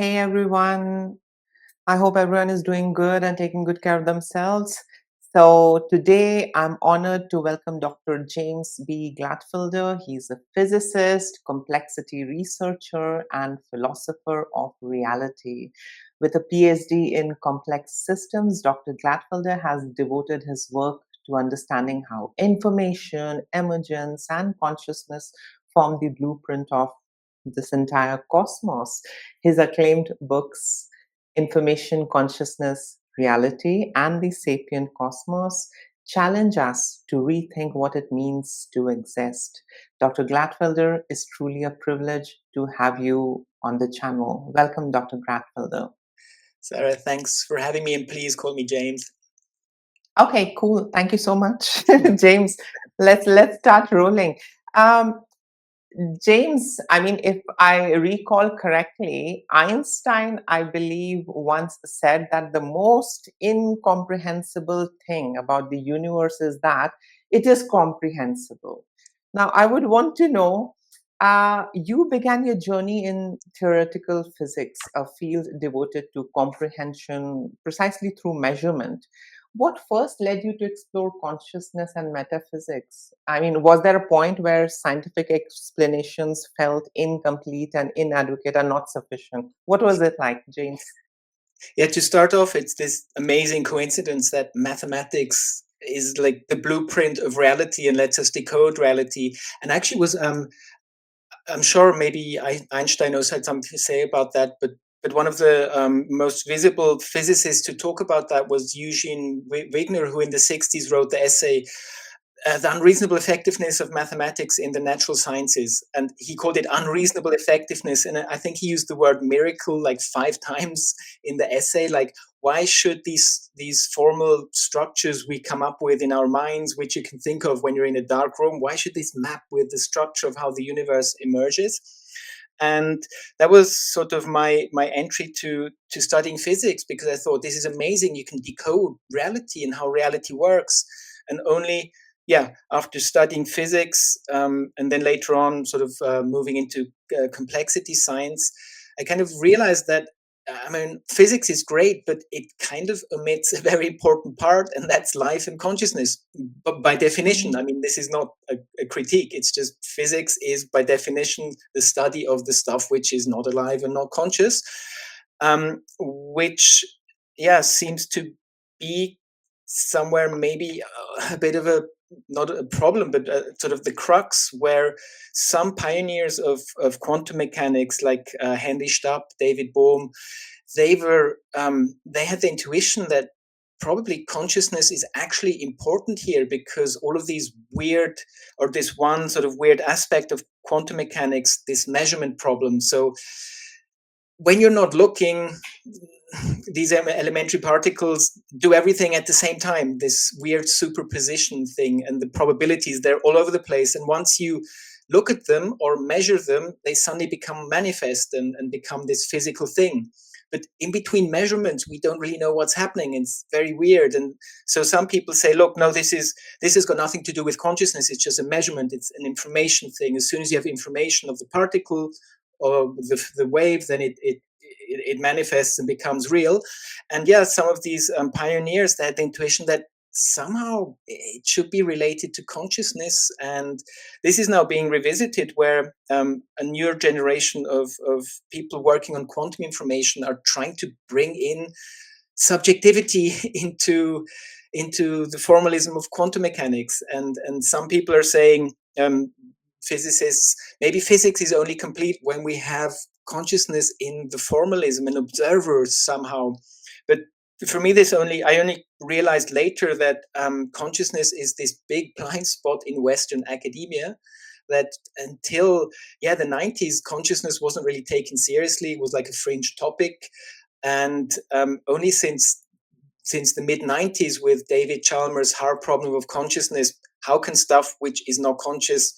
Hey everyone. I hope everyone is doing good and taking good care of themselves. So, today I'm honored to welcome Dr. James B. Glattfelder. He's a physicist, complexity researcher, and philosopher of reality. With a PhD in complex systems, Dr. Glattfelder has devoted his work to understanding how information, emergence, and consciousness form the blueprint of this entire cosmos. His acclaimed books, Information, Consciousness, Reality, and the Sapient Cosmos, challenge us to rethink what it means to exist. Dr. Glattfelder, is truly a privilege to have you on the channel. Welcome, Dr. Glattfelder. Sarah, thanks for having me, and please call me James. Okay, cool. Thank you so much, James. Let's start rolling. Um, James, I mean, if I recall correctly, Einstein, I believe, once said that the most incomprehensible thing about the universe is that it is comprehensible. Now, I would want to know, you began your journey in theoretical physics, a field devoted to comprehension precisely through measurement. What first led you to explore consciousness and metaphysics? I mean, was there a point where scientific explanations felt incomplete and inadequate and not sufficient? What was it like, James? Yeah, to start off, it's this amazing coincidence that mathematics is like the blueprint of reality and lets us decode reality. And actually, was I'm sure maybe Einstein also had something to say about that, but one of the most visible physicists to talk about that was Eugene Wigner, who in the 60s wrote the essay the unreasonable effectiveness of mathematics in the natural sciences. And he called it unreasonable effectiveness. And I think he used the word miracle like 5 times in the essay. Like, why should these formal structures we come up with in our minds, which you can think of when you're in a dark room, why should this map with the structure of how the universe emerges? And that was sort of my entry to studying physics, because I thought this is amazing. You can decode reality and how reality works. And only, yeah, after studying physics, and then later on sort of moving into complexity science, I kind of realized that, I mean, physics is great, but it kind of omits a very important part, and that's life and consciousness. But by definition, I Mhm. mean, this is not a critique. It's just physics is by definition the study of the stuff which is not alive and not conscious, which, yeah, seems to be somewhere maybe a bit of a, not a problem, but sort of the crux where some pioneers of quantum mechanics, like Henry Stapp, David Bohm, they had the intuition that probably consciousness is actually important here, because all of these weird, or this one sort of weird aspect of quantum mechanics, this measurement problem. So when you're not looking, these elementary particles do everything at the same time, this weird superposition thing, and the probabilities, they're all over the place. And once you look at them or measure them, they suddenly become manifest and become this physical thing. But in between measurements, we don't really know what's happening. It's very weird. And so some people say, look, no, this has got nothing to do with consciousness. It's just a measurement. It's an information thing. As soon as you have information of the particle or the wave, then it manifests and becomes real. And yeah, some of these pioneers, they had the intuition that somehow it should be related to consciousness. And this is now being revisited, where a newer generation of people working on quantum information are trying to bring in subjectivity into the formalism of quantum mechanics. And some people are saying, physicists, maybe physics is only complete when we have consciousness in the formalism and observers somehow. But for me, I only realized later that consciousness is this big blind spot in Western academia. That until, yeah, the 90s, consciousness wasn't really taken seriously. It was like a fringe topic. And only since the mid 90s, with David Chalmers' hard problem of consciousness, how can stuff which is not conscious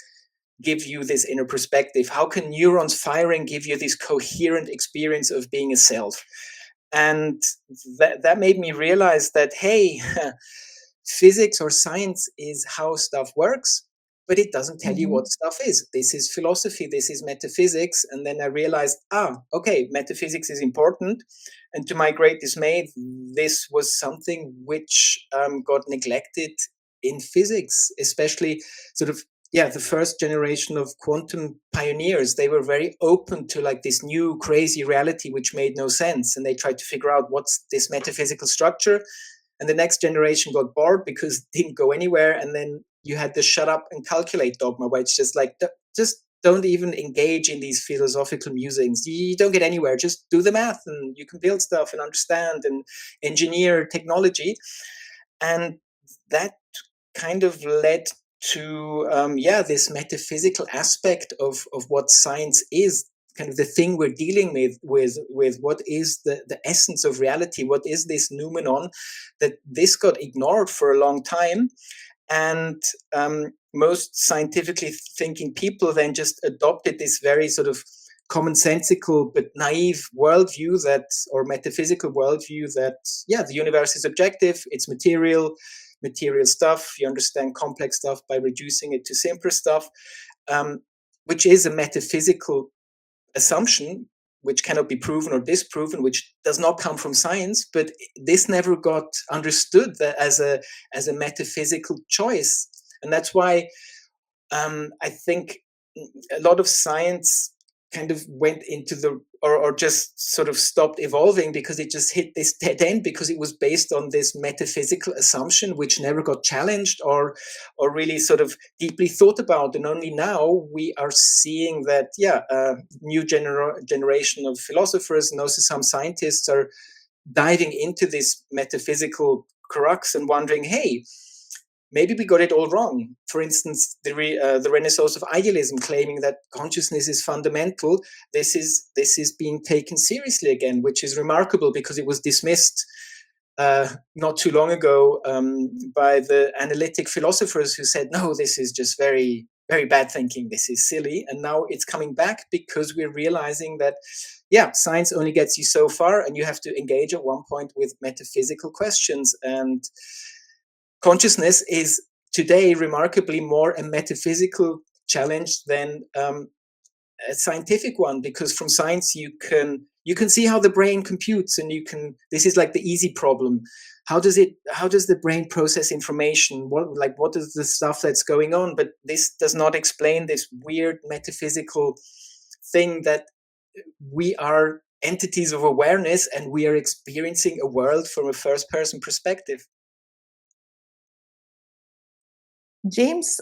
give you this inner perspective? How can neurons firing give you this coherent experience of being a self? And that made me realize that, hey, physics or science is how stuff works. but it doesn't tell you Mm-hmm. what stuff is. This is philosophy, this is metaphysics. And then I realized, okay, metaphysics is important. And to my great dismay, this was something which got neglected in physics, especially sort of, yeah, the first generation of quantum pioneers. They were very open to like this new crazy reality which made no sense, and they tried to figure out what's this metaphysical structure. And the next generation got bored because it didn't go anywhere. And then you had the shut up and calculate dogma, where it's just like, just don't even engage in these philosophical musings. You don't get anywhere. Just do the math and you can build stuff and understand and engineer technology. And that kind of led to this metaphysical aspect of what science is, kind of the thing we're dealing with what is the essence of reality, what is this noumenon, that this got ignored for a long time. And most scientifically thinking people then just adopted this very sort of commonsensical but naive worldview, that, or metaphysical worldview, that the universe is objective, it's material stuff. You understand complex stuff by reducing it to simpler stuff, which is a metaphysical assumption which cannot be proven or disproven, which does not come from science. But this never got understood as a metaphysical choice, and that's why I think a lot of science kind of went into or just sort of stopped evolving, because it just hit this dead end, because it was based on this metaphysical assumption which never got challenged or really sort of deeply thought about. And only now we are seeing that new generation of philosophers and also some scientists are diving into this metaphysical crux and wondering, hey, maybe we got it all wrong. For instance, the renaissance of idealism, claiming that consciousness is fundamental, this is being taken seriously again, which is remarkable, because it was dismissed not too long ago by the analytic philosophers who said, no, this is just very, very bad thinking, this is silly. And now it's coming back, because we're realizing that, science only gets you so far, and you have to engage at one point with metaphysical questions. And consciousness is today remarkably more a metaphysical challenge than a scientific one, because from science you can see how the brain computes, and this is like the easy problem. How does the brain process information? What is the stuff that's going on? But this does not explain this weird metaphysical thing, that we are entities of awareness and we are experiencing a world from a first person perspective. James,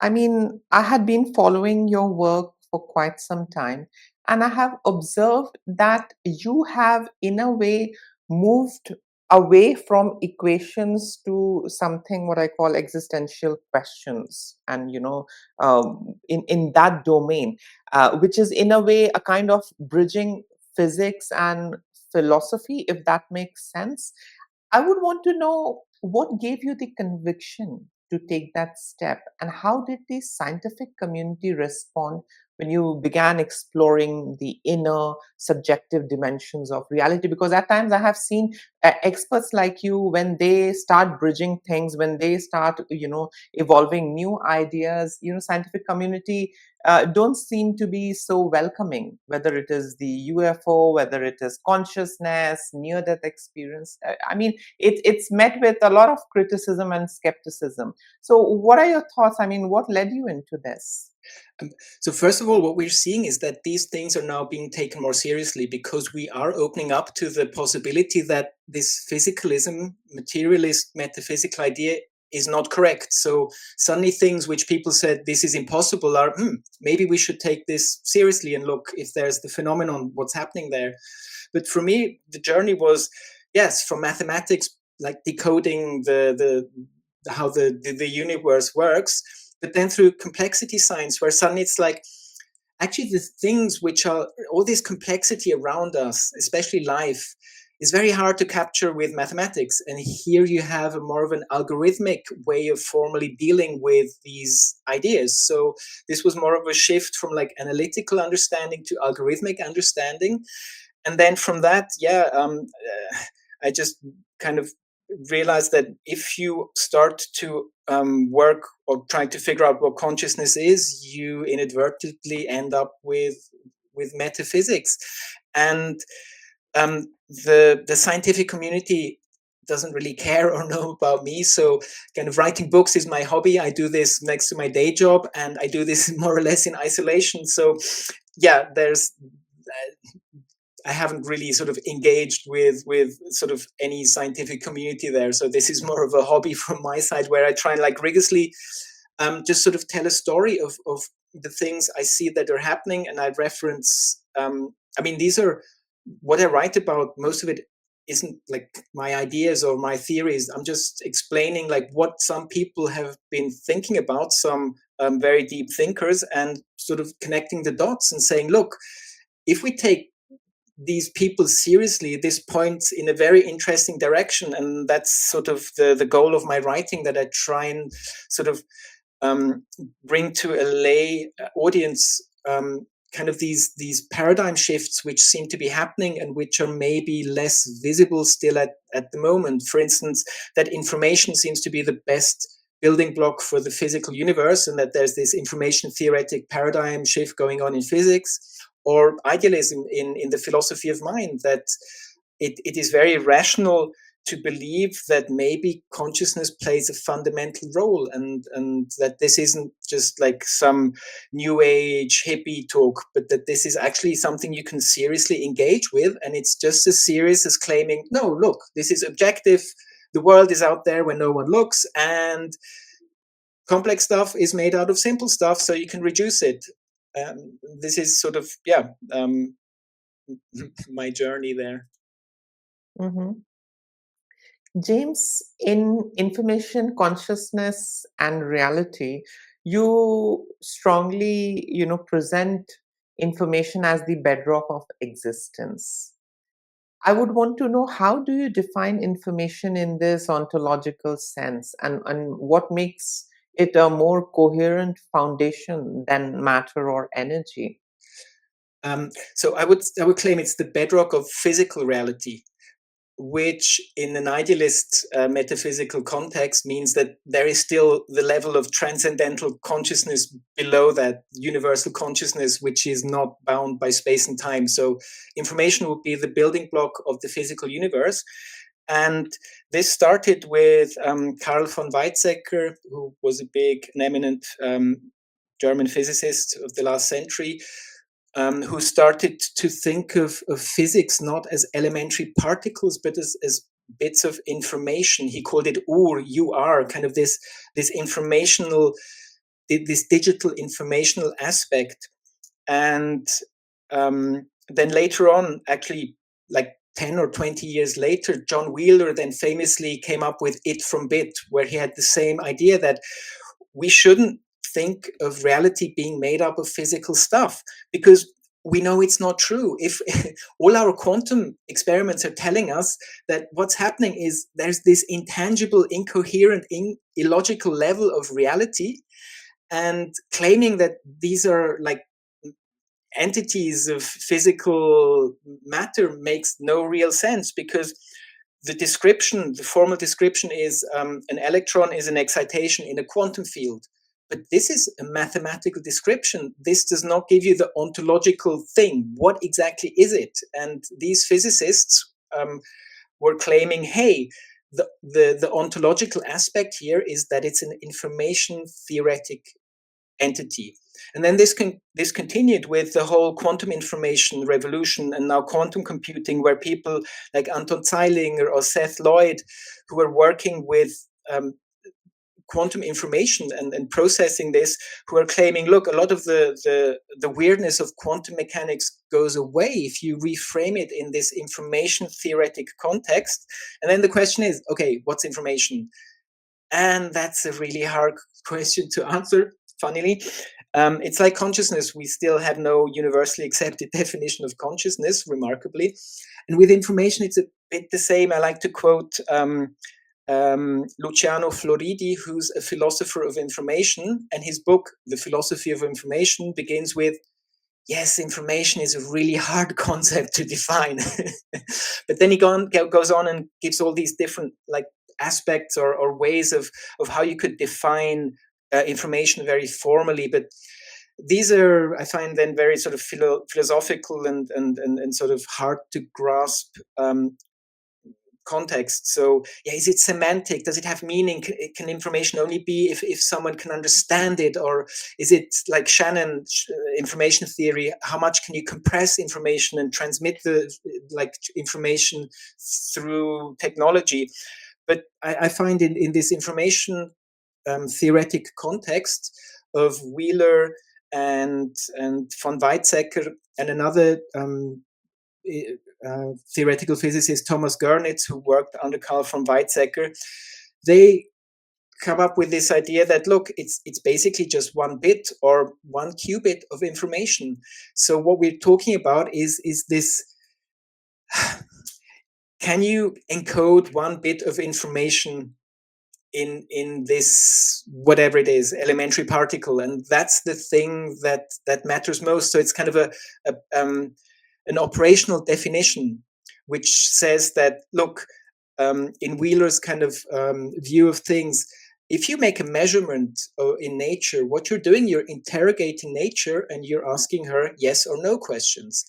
I mean, I had been following your work for quite some time, and I have observed that you have, in a way, moved away from equations to something what I call existential questions, and in that domain, which is in a way a kind of bridging physics and philosophy, if that makes sense. I would want to know what gave you the conviction to take that step, and how did the scientific community respond when you began exploring the inner subjective dimensions of reality? Because at times I have seen experts like you, when they start bridging things, when they start evolving new ideas, scientific community don't seem to be so welcoming, whether it is the UFO, whether it is consciousness, near death experience. I mean, it's met with a lot of criticism and skepticism. So, what are your thoughts? I mean, what led you into this? Um, So first of all, what we're seeing is that these things are now being taken more seriously, because we are opening up to the possibility that this physicalism, materialist, metaphysical idea is not correct. So suddenly things which people said this is impossible are, maybe we should take this seriously and look if there's the phenomenon, what's happening there. But for me, the journey was, yes, from mathematics, like decoding how the universe works, but then through complexity science, where suddenly it's like, actually the things which are all this complexity around us, especially life, is very hard to capture with mathematics. And here you have a more of an algorithmic way of formally dealing with these ideas. So this was more of a shift from like analytical understanding to algorithmic understanding. And then from that, I just kind of realized that if you start to work or try to figure out what consciousness is, you inadvertently end up with metaphysics. And the scientific community doesn't really care or know about me. So kind of writing books is my hobby. I do this next to my day job, and I do this more or less in isolation. So yeah, I haven't really sort of engaged with sort of any scientific community there. So this is more of a hobby from my side, where I try and like rigorously just sort of tell a story of the things I see that are happening, and I reference. I mean, these are what I write about. Most of it isn't like my ideas or my theories. I'm just explaining like what some people have been thinking about, some very deep thinkers, and sort of connecting the dots and saying, look, if we take these people seriously, this points in a very interesting direction. And that's sort of the goal of my writing, that I try and sort of bring to a lay audience kind of these paradigm shifts which seem to be happening and which are maybe less visible still at the moment. For instance, that information seems to be the best building block for the physical universe, and that there's this information theoretic paradigm shift going on in physics, or idealism in the philosophy of mind, that it is very rational to believe that maybe consciousness plays a fundamental role, and that this isn't just like some new age hippie talk, but that this is actually something you can seriously engage with. And it's just as serious as claiming, no, look, this is objective. The world is out there when no one looks, and complex stuff is made out of simple stuff, so you can reduce it. This is sort of, yeah, my journey there. Mhm. James, in information, consciousness, and reality, you strongly, present information as the bedrock of existence. I would want to know, how do you define information in this ontological sense, and what makes it a more coherent foundation than matter or energy? So I would claim it's the bedrock of physical reality, which in an idealist metaphysical context means that there is still the level of transcendental consciousness below that universal consciousness, which is not bound by space and time. So information would be the building block of the physical universe. And this started with Carl von Weizsäcker, who was a big and eminent German physicist of the last century, who started to think of physics not as elementary particles, but as bits of information. He called it UR, kind of this informational, this digital informational aspect. And then later on, actually, like 10 or 20 years later, John Wheeler then famously came up with It from Bit, where he had the same idea that we shouldn't think of reality being made up of physical stuff, because we know it's not true. If all our quantum experiments are telling us that what's happening is there's this intangible, incoherent, illogical level of reality, and claiming that these are like entities of physical matter makes no real sense, because the formal description is an electron is an excitation in a quantum field. But this is a mathematical description. This does not give you the ontological thing. What exactly is it? And these physicists were claiming, hey, the ontological aspect here is that it's an information theoretic entity. And then this continued with the whole quantum information revolution, and now quantum computing, where people like Anton Zeilinger or Seth Lloyd, who are working with quantum information and processing this, who are claiming, look, a lot of the weirdness of quantum mechanics goes away if you reframe it in this information theoretic context. And then the question is, okay, what's information? And that's a really hard question to answer, funnily. It's like consciousness. We still have no universally accepted definition of consciousness, remarkably. And with information, it's a bit the same. I like to quote Luciano Floridi, who's a philosopher of information, and his book, The Philosophy of Information, begins with, yes, information is a really hard concept to define. But then he goes on and gives all these different like aspects or ways of how you could define information very formally, but these are, I find, then very sort of philosophical and sort of hard to grasp context. So yeah, is it semantic? Does it have meaning? Can information only be if someone can understand it? Or is it like Shannon information theory? How much can you compress information and transmit the information through technology? But I find in this information theoretic context of Wheeler and von Weizsäcker and another theoretical physicist, Thomas Gernitz, who worked under Carl von Weizsäcker, they come up with this idea that, look, it's basically just one bit or one qubit of information. So what we're talking about is this, can you encode one bit of information in this, whatever it is, elementary particle? And that's the thing that matters most. So it's kind of an operational definition, which says that, look, in Wheeler's kind of view of things, if you make a measurement in nature, what you're doing, you're interrogating nature and you're asking her yes or no questions.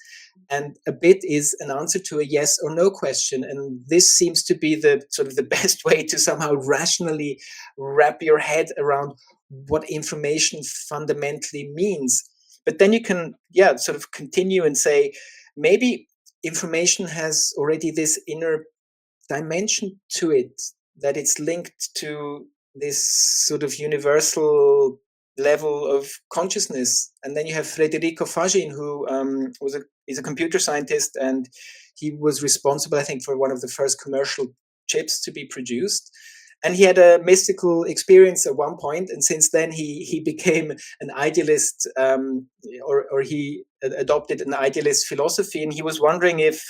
And a bit is an answer to a yes or no question. And this seems to be the sort of the best way to somehow rationally wrap your head around what information fundamentally means. But then you can, sort of continue and say, maybe information has already this inner dimension to it, that it's linked to this sort of universal level of consciousness. And then you have Federico Fagin, who is a computer scientist, and he was responsible, I think, for one of the first commercial chips to be produced. And he had a mystical experience at one point, and since then he became an idealist, or he adopted an idealist philosophy. And he was wondering if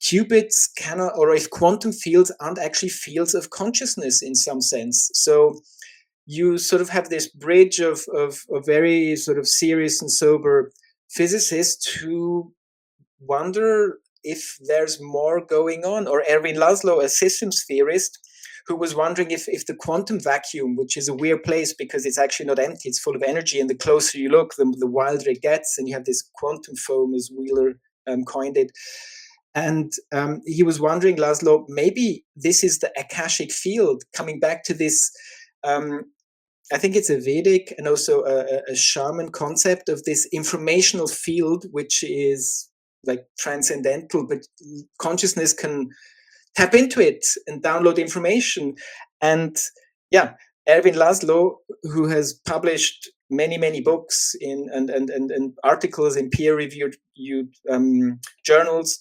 qubits cannot, or if quantum fields aren't actually fields of consciousness in some sense. So you sort of have this bridge of very sort of serious and sober physicists who wonder if there's more going on, or Erwin Laszlo, a systems theorist, who was wondering if the quantum vacuum, which is a weird place because it's actually not empty, it's full of energy, and the closer you look, the wilder it gets, and you have this quantum foam, as Wheeler coined it. And he was wondering, Laszlo, maybe this is the Akashic field, coming back to this, I think it's a Vedic and also a shaman concept of this informational field, which is like transcendental, but consciousness can tap into it and download information. And Erwin Laszlo, who has published many books and articles in peer-reviewed journals,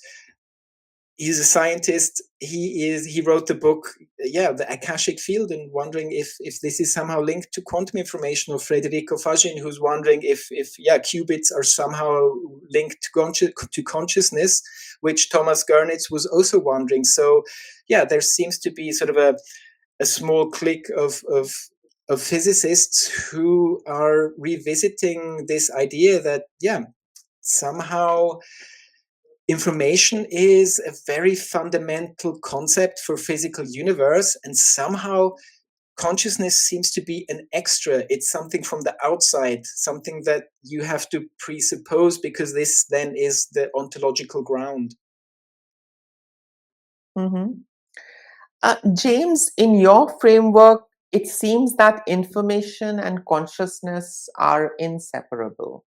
he's a scientist. He wrote the book, the Akashic Field, and wondering if this is somehow linked to quantum information. Or Federico Fagin, who's wondering if qubits are somehow linked to consciousness, which Thomas Gernitz was also wondering. So there seems to be sort of a small clique of physicists who are revisiting this idea that somehow information is a very fundamental concept for physical universe, and somehow consciousness seems to be an extra. It's something from the outside, something that you have to presuppose, because this then is the ontological ground. Mm-hmm. James, in your framework, it seems that information and consciousness are inseparable.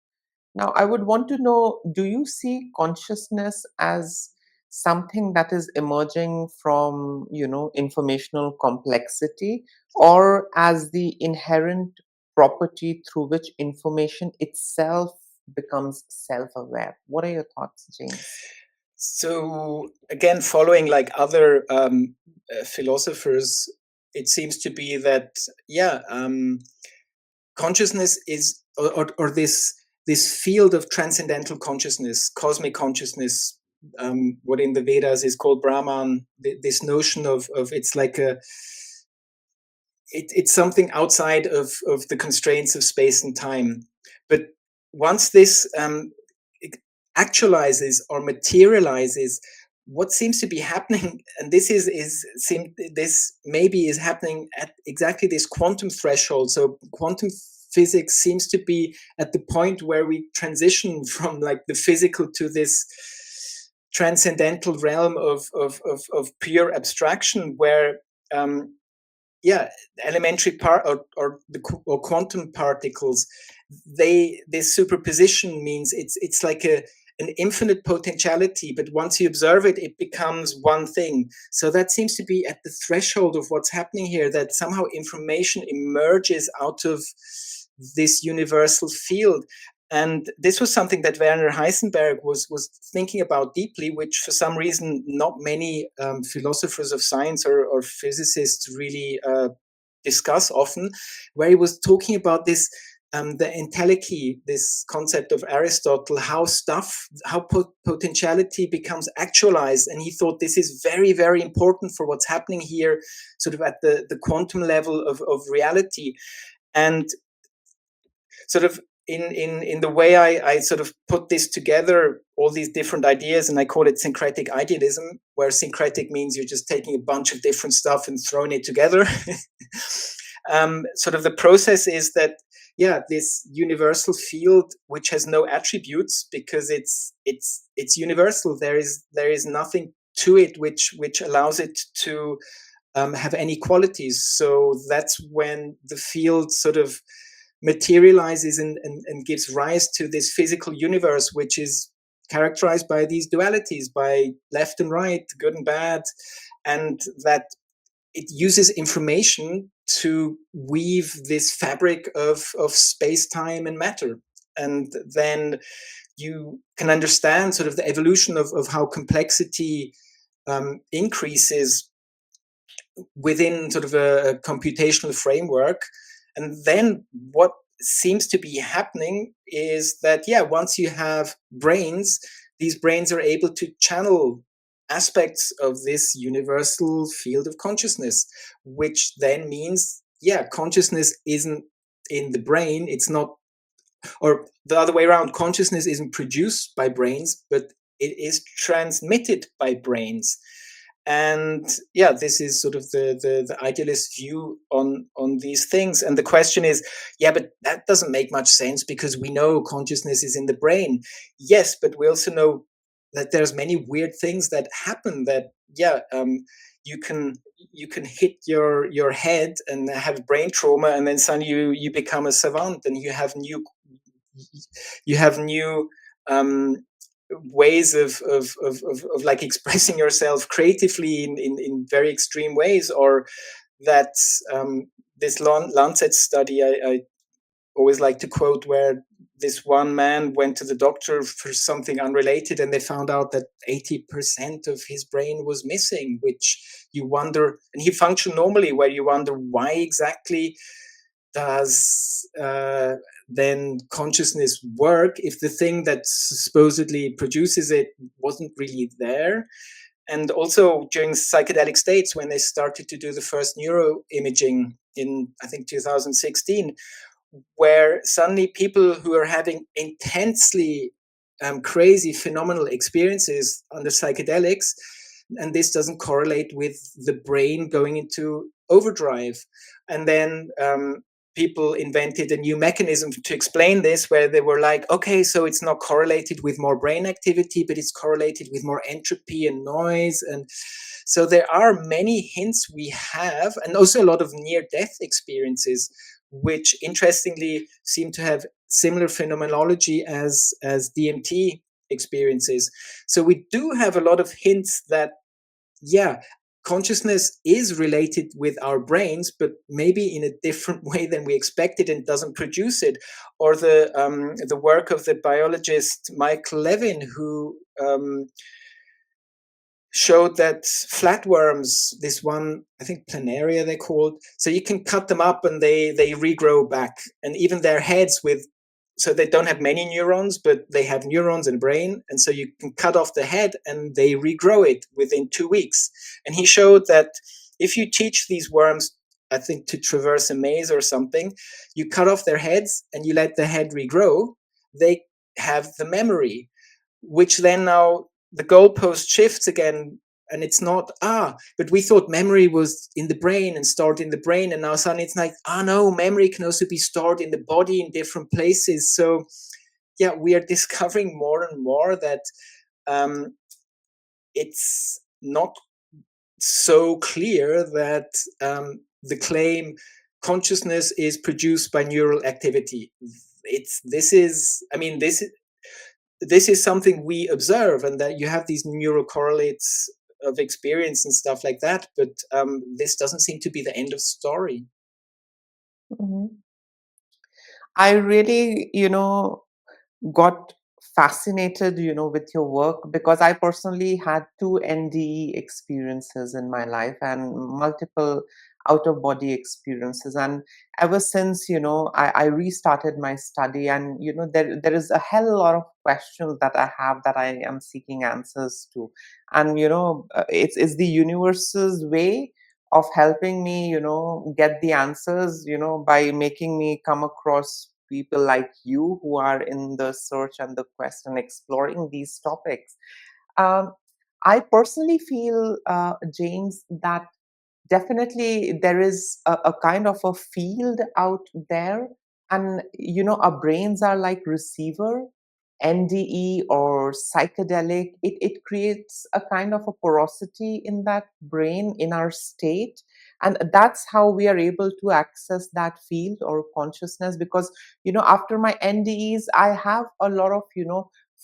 Now, I would want to know, do you see consciousness as something that is emerging from, informational complexity, or as the inherent property through which information itself becomes self-aware? What are your thoughts, James? So again, following like other philosophers, it seems to be that consciousness is, or this field of transcendental consciousness, cosmic consciousness, what in the Vedas is called Brahman. This notion of it's like it's something outside of the constraints of space and time. But once this actualizes or materializes, what seems to be happening, and this maybe is happening at exactly this quantum threshold. So quantum physics seems to be at the point where we transition from like the physical to this transcendental realm of pure abstraction, where um, yeah, elementary part or quantum particles, this superposition means it's like an infinite potentiality, but once you observe it, it becomes one thing. So that seems to be at the threshold of what's happening here, that somehow information emerges out of this universal field. And this was something that Werner Heisenberg was thinking about deeply, which for some reason not many philosophers of science or physicists really discuss often, where he was talking about this the entelechy, this concept of Aristotle, how potentiality becomes actualized. And he thought this is very, very important for what's happening here, sort of at the quantum level of reality. And sort of in the way I sort of put this together, all these different ideas, and I call it syncretic idealism, where syncretic means you're just taking a bunch of different stuff and throwing it together. Sort of the process is that, yeah, this universal field, which has no attributes because it's universal. There is nothing to it which allows it to have any qualities. So that's when the field sort of materializes and gives rise to this physical universe, which is characterized by these dualities, by left and right, good and bad, and that it uses information to weave this fabric of space, time, and matter. And then you can understand sort of the evolution of how complexity increases within sort of a computational framework. And then what seems to be happening is that, yeah, once you have brains, these brains are able to channel aspects of this universal field of consciousness, which then means, yeah, consciousness isn't in the brain. It's not, or the other way around, consciousness isn't produced by brains, but it is transmitted by brains. And yeah, this is sort of the idealist view on these things. And the question is, yeah, but that doesn't make much sense because we know consciousness is in the brain. Yes, but we also know that there's many weird things that happen, that yeah, you can hit your head and have brain trauma, and then suddenly you become a savant, and you have new ways of like expressing yourself creatively in very extreme ways. Or that this Lancet study I always like to quote, where this one man went to the doctor for something unrelated, and they found out that 80% of his brain was missing, which you wonder, and he functioned normally, where you wonder why exactly does then consciousness work if the thing that supposedly produces it wasn't really there. And also during psychedelic states, when they started to do the first neuroimaging in, I think, 2016, where suddenly people who are having intensely crazy phenomenal experiences under psychedelics, and this doesn't correlate with the brain going into overdrive. And then people invented a new mechanism to explain this, where they were like, okay, so it's not correlated with more brain activity, but it's correlated with more entropy and noise. And so there are many hints we have, and also a lot of near-death experiences, which interestingly seem to have similar phenomenology as DMT experiences. So we do have a lot of hints that, yeah, consciousness is related with our brains, but maybe in a different way than we expected, and doesn't produce it. Or the work of the biologist Michael Levin, who showed that flatworms, this one, I think planaria they're called, so you can cut them up and they regrow back, and even their heads with, so they don't have many neurons, but they have neurons and brain, and so you can cut off the head and they regrow it within 2 weeks. And he showed that if you teach these worms, I think, to traverse a maze or something, you cut off their heads and you let the head regrow, they have the memory, which then now the goalpost shifts again, and it's not, but we thought memory was in the brain and stored in the brain, and now suddenly it's like, no, memory can also be stored in the body in different places. So yeah, we are discovering more and more that um, it's not so clear that the claim consciousness is produced by neural activity. This is something we observe, and that you have these neural correlates of experience and stuff like that. But this doesn't seem to be the end of story. Mhm. I really, got fascinated, with your work, because I personally had two NDE experiences in my life and multiple out of body experiences. And ever since, I restarted my study, and, there is a hell lot of questions that I have that I am seeking answers to. And, it's the universe's way of helping me, get the answers, by making me come across people like you who are in the search and the quest and exploring these topics. Um, I personally feel, James, that definitely there is a kind of a field out there, and our brains are like receiver. NDE or psychedelic, it creates a kind of a porosity in that brain, in our state, and that's how we are able to access that field or consciousness. Because after my NDEs, I have a lot of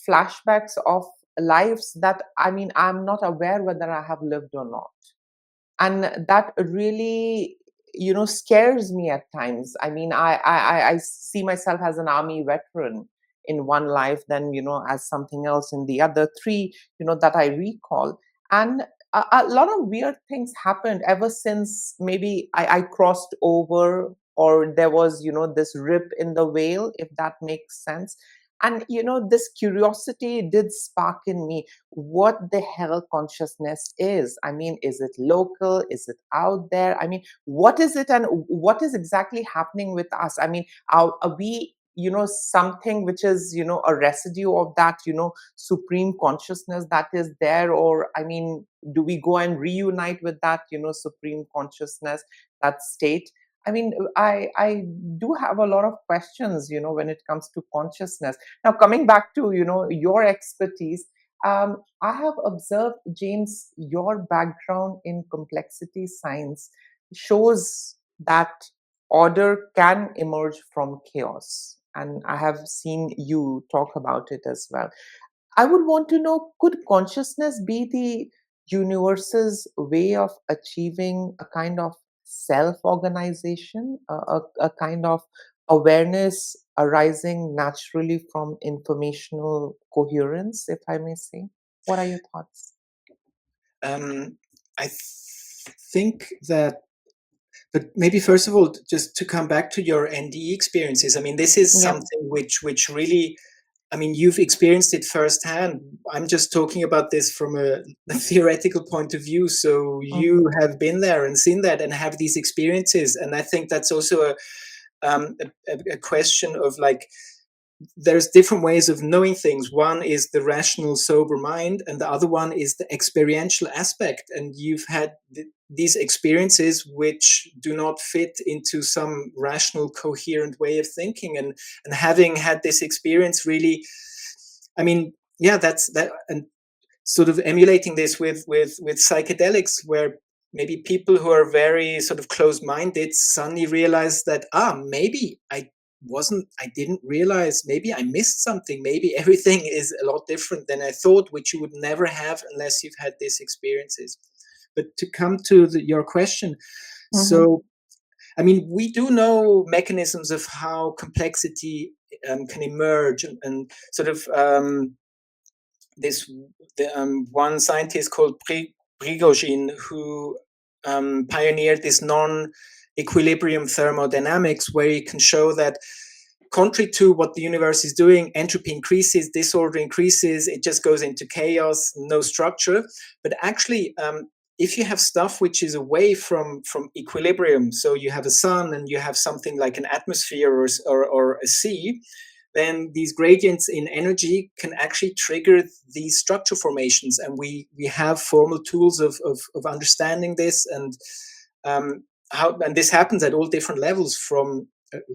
flashbacks of lives that, I mean, I'm not aware whether I have lived or not, and that really scares me at times. I mean, I see myself as an army veteran in one life, then as something else in the other three, that I recall. And a lot of weird things happened ever since maybe I crossed over, or there was this rip in the veil, if that makes sense. And this curiosity did spark in me what the hell consciousness is. I mean, is it local? Is it out there? I mean, what is it, and what is exactly happening with us? I mean, are we, something which is, a residue of that, supreme consciousness that is there? Or, I mean, do we go and reunite with that, supreme consciousness, that state? I mean, I do have a lot of questions, when it comes to consciousness. Now, coming back to, your expertise, I have observed, James, your background in complexity science shows that order can emerge from chaos. And I have seen you talk about it as well. I would want to know, could consciousness be the universe's way of achieving a kind of self organization, a kind of awareness arising naturally from informational coherence, if I may say? What are your thoughts? I think that, but maybe first of all, just to come back to your NDE experiences. I mean, this is Yeah. something which really, I mean, you've experienced it firsthand. I'm just talking about this from a theoretical point of view. So Mhm. you have been there and seen that and have these experiences. And I think that's also a question of like, there's different ways of knowing things. One is the rational, sober mind, and the other one is the experiential aspect. And you've had these experiences which do not fit into some rational, coherent way of thinking. And having had this experience, really, I mean, yeah, that's that. And sort of emulating this with psychedelics, where maybe people who are very sort of closed-minded suddenly realize that maybe I didn't realize, maybe I missed something, maybe everything is a lot different than I thought, which you would never have unless you've had these experiences. But to come to your question, Mhm. so I mean, we do know mechanisms of how complexity can emerge, and sort of this one scientist called Prigogine, who pioneered this non-equilibrium thermodynamics, where you can show that, contrary to what the universe is doing, entropy increases, disorder increases, it just goes into chaos, no structure. But actually, if you have stuff which is away from equilibrium, so you have a sun and you have something like an atmosphere or a sea, then these gradients in energy can actually trigger these structure formations. And we have formal tools of understanding this, and how, and this happens at all different levels, from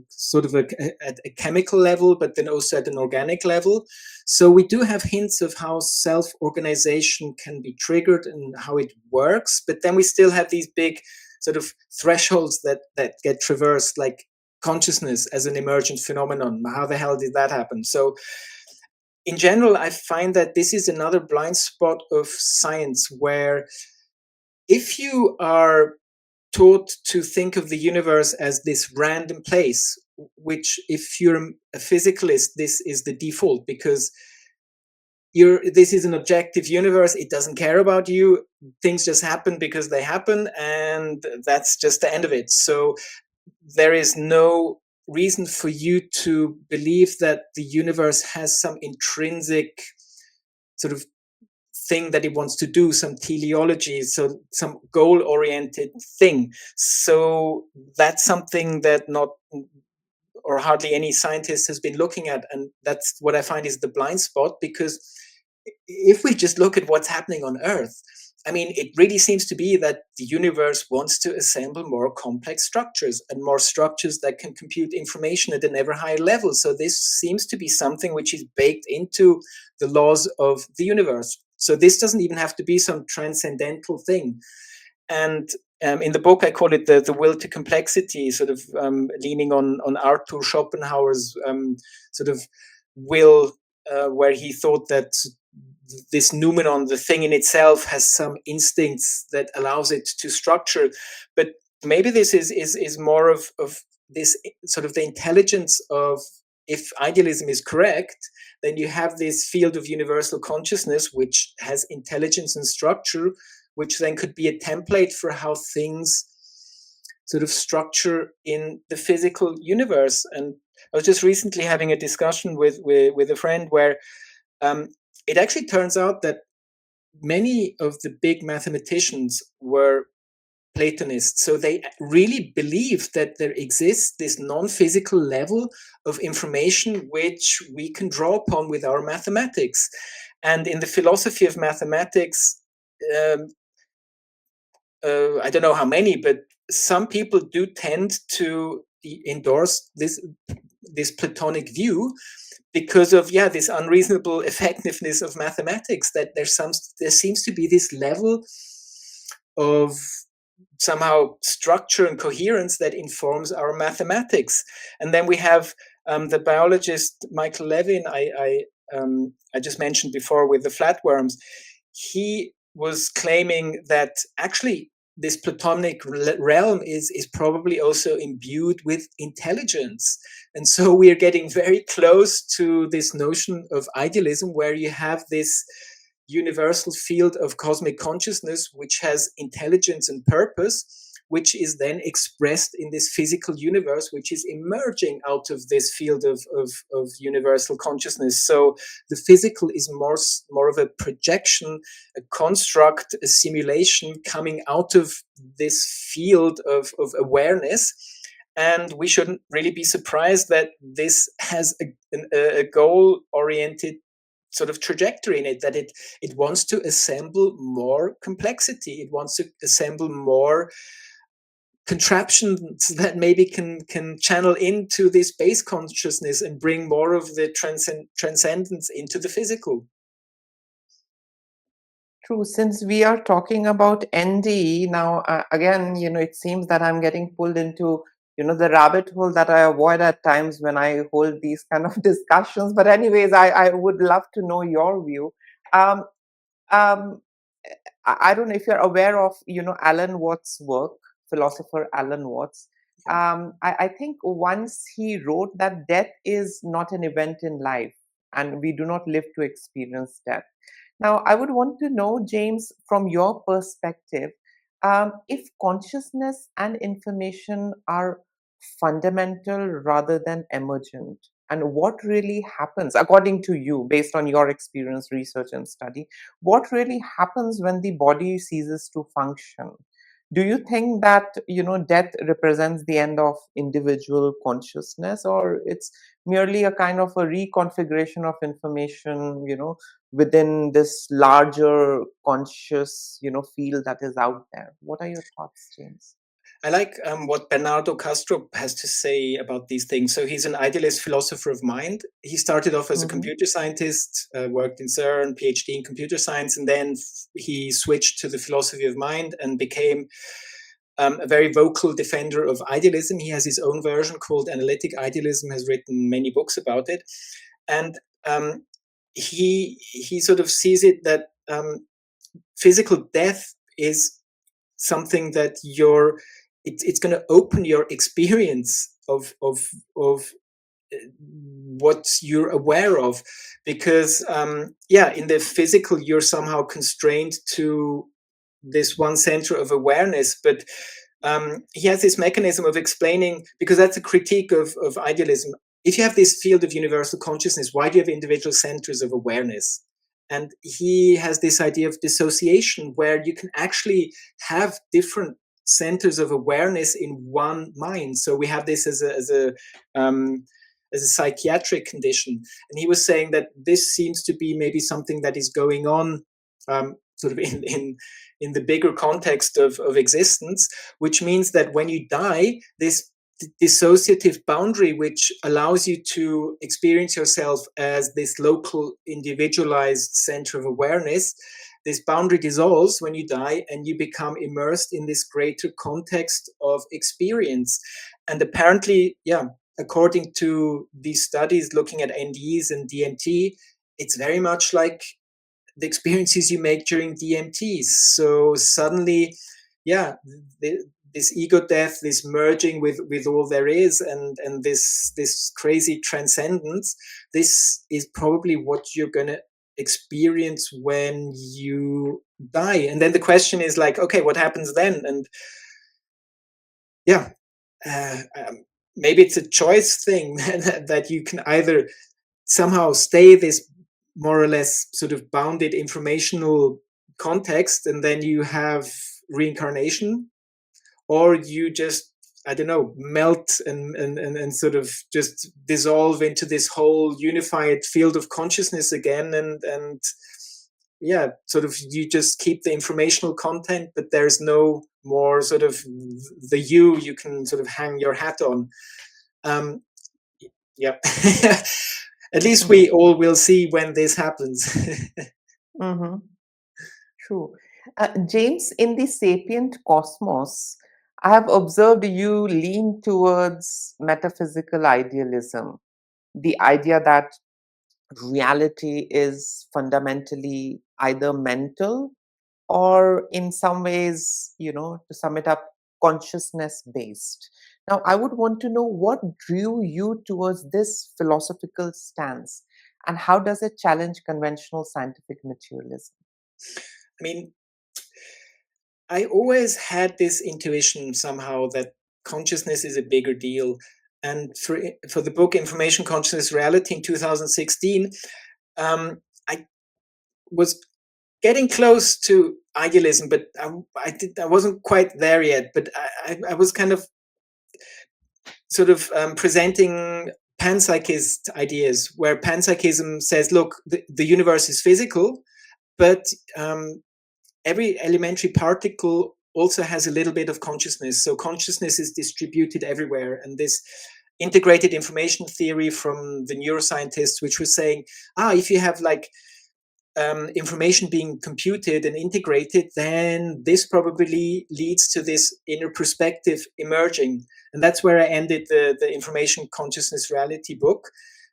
sort of at a chemical level, but then also at an organic level. So we do have hints of how self-organization can be triggered and how it works, but then we still have these big sort of thresholds that get traversed, like consciousness as an emergent phenomenon. How the hell did that happen? So in general, I find that this is another blind spot of science, where if you are taught to think of the universe as this random place, which, if you're a physicalist, this is the default, because this is an objective universe. It doesn't care about you. Things just happen because they happen, and that's just the end of it. So there is no reason for you to believe that the universe has some intrinsic sort of thing that it wants to do, some teleology, so some goal-oriented thing. So that's something that not or hardly any scientist has been looking at, and that's what I find is the blind spot. Because if we just look at what's happening on Earth, I mean, it really seems to be that the universe wants to assemble more complex structures, and more structures that can compute information at an ever higher level. So this seems to be something which is baked into the laws of the universe. So this doesn't even have to be some transcendental thing. And in the book, I call it the will to complexity, sort of leaning on Arthur Schopenhauer's sort of will, where he thought that this noumenon, the thing in itself, has some instincts that allows it to structure. But maybe this is more of this sort of the intelligence of, if idealism is correct, then you have this field of universal consciousness which has intelligence and structure, which then could be a template for how things sort of structure in the physical universe. And I was just recently having a discussion with a friend where it actually turns out that many of the big mathematicians were Platonists. So they really believe that there exists this non-physical level of information which we can draw upon with our mathematics. And in the philosophy of mathematics, I don't know how many, but some people do tend to endorse this Platonic view, because of this unreasonable effectiveness of mathematics, that there seems to be this level of somehow structure and coherence that informs our mathematics. And then we have the biologist Michael Levin, I just mentioned before, with the flatworms. He was claiming that actually this Platonic realm is probably also imbued with intelligence. And so we are getting very close to this notion of idealism, where you have this universal field of cosmic consciousness which has intelligence and purpose, which is then expressed in this physical universe, which is emerging out of this field of universal consciousness. So the physical is more of a projection, a construct, a simulation coming out of this field of awareness. And we shouldn't really be surprised that this has a goal-oriented sort of trajectory in it, that it wants to assemble more complexity. It wants to assemble more contraptions that maybe can channel into this base consciousness and bring more of the transcendence into the physical. True. Since we are talking about NDE now, again, it seems that I'm getting pulled into, the rabbit hole that I avoid at times when I hold these kind of discussions. But anyways, I would love to know your view. Um, um, I don't know if you're aware of, Alan Watts' work, philosopher Alan Watts. I think once he wrote that death is not an event in life, and we do not live to experience death. Now, I would want to know, James, from your perspective, if consciousness and information are fundamental rather than emergent, and what really happens, according to you, based on your experience, research, and study, what really happens when the body ceases to function? Do you think that, death represents the end of individual consciousness, or it's merely a kind of a reconfiguration of information, within this larger conscious, field that is out there? What are your thoughts, James? I like what Bernardo Castro has to say about these things. So he's an idealist philosopher of mind. He started off as a Mm-hmm. computer scientist, worked in CERN, PhD in computer science, and then he switched to the philosophy of mind and became a very vocal defender of idealism. He has his own version called Analytic Idealism, has written many books about it. And he sort of sees it that physical death is something that it's going to open your experience of what you're aware of, because in the physical you're somehow constrained to this one center of awareness, but he has this mechanism of explaining, because that's a critique of idealism. If you have this field of universal consciousness, why do you have individual centers of awareness? And he has this idea of dissociation, where you can actually have different centers of awareness in one mind. So we have this as a psychiatric condition. And he was saying that this seems to be maybe something that is going on sort of in the bigger context of existence, which means that when you die, this dissociative boundary, which allows you to experience yourself as this local individualized center of awareness, this boundary dissolves when you die and you become immersed in this greater context of experience. And apparently, according to these studies looking at NDEs and DMT, it's very much like the experiences you make during DMTs. So suddenly, this ego death, this merging with all there is, and this crazy transcendence, this is probably what you're gonna experience when you die. And then the question is like, okay, what happens then? And yeah, maybe it's a choice thing that you can either somehow stay this more or less sort of bounded informational context, and then you have reincarnation, or you just, I don't know, melt and sort of just dissolve into this whole unified field of consciousness again, and sort of you just keep the informational content, but there's no more sort of the you can sort of hang your hat on. um yeah. At least we all will see when this happens. Mm-hmm. True. James, in the Sapient Cosmos, I have observed you lean towards metaphysical idealism, the idea that reality is fundamentally either mental or, in some ways, to sum it up, consciousness based. Now, I would want to know what drew you towards this philosophical stance, and how does it challenge conventional scientific materialism? I mean, I always had this intuition somehow that consciousness is a bigger deal. And for the book Information Consciousness Reality in 2016, I was getting close to idealism, but I wasn't quite there yet. But I was kind of sort of presenting panpsychist ideas, where panpsychism says, look, the universe is physical, but every elementary particle also has a little bit of consciousness. So consciousness is distributed everywhere. And this integrated information theory from the neuroscientists, which was saying, if you have like information being computed and integrated, then this probably leads to this inner perspective emerging. And that's where I ended the Information Consciousness Reality book.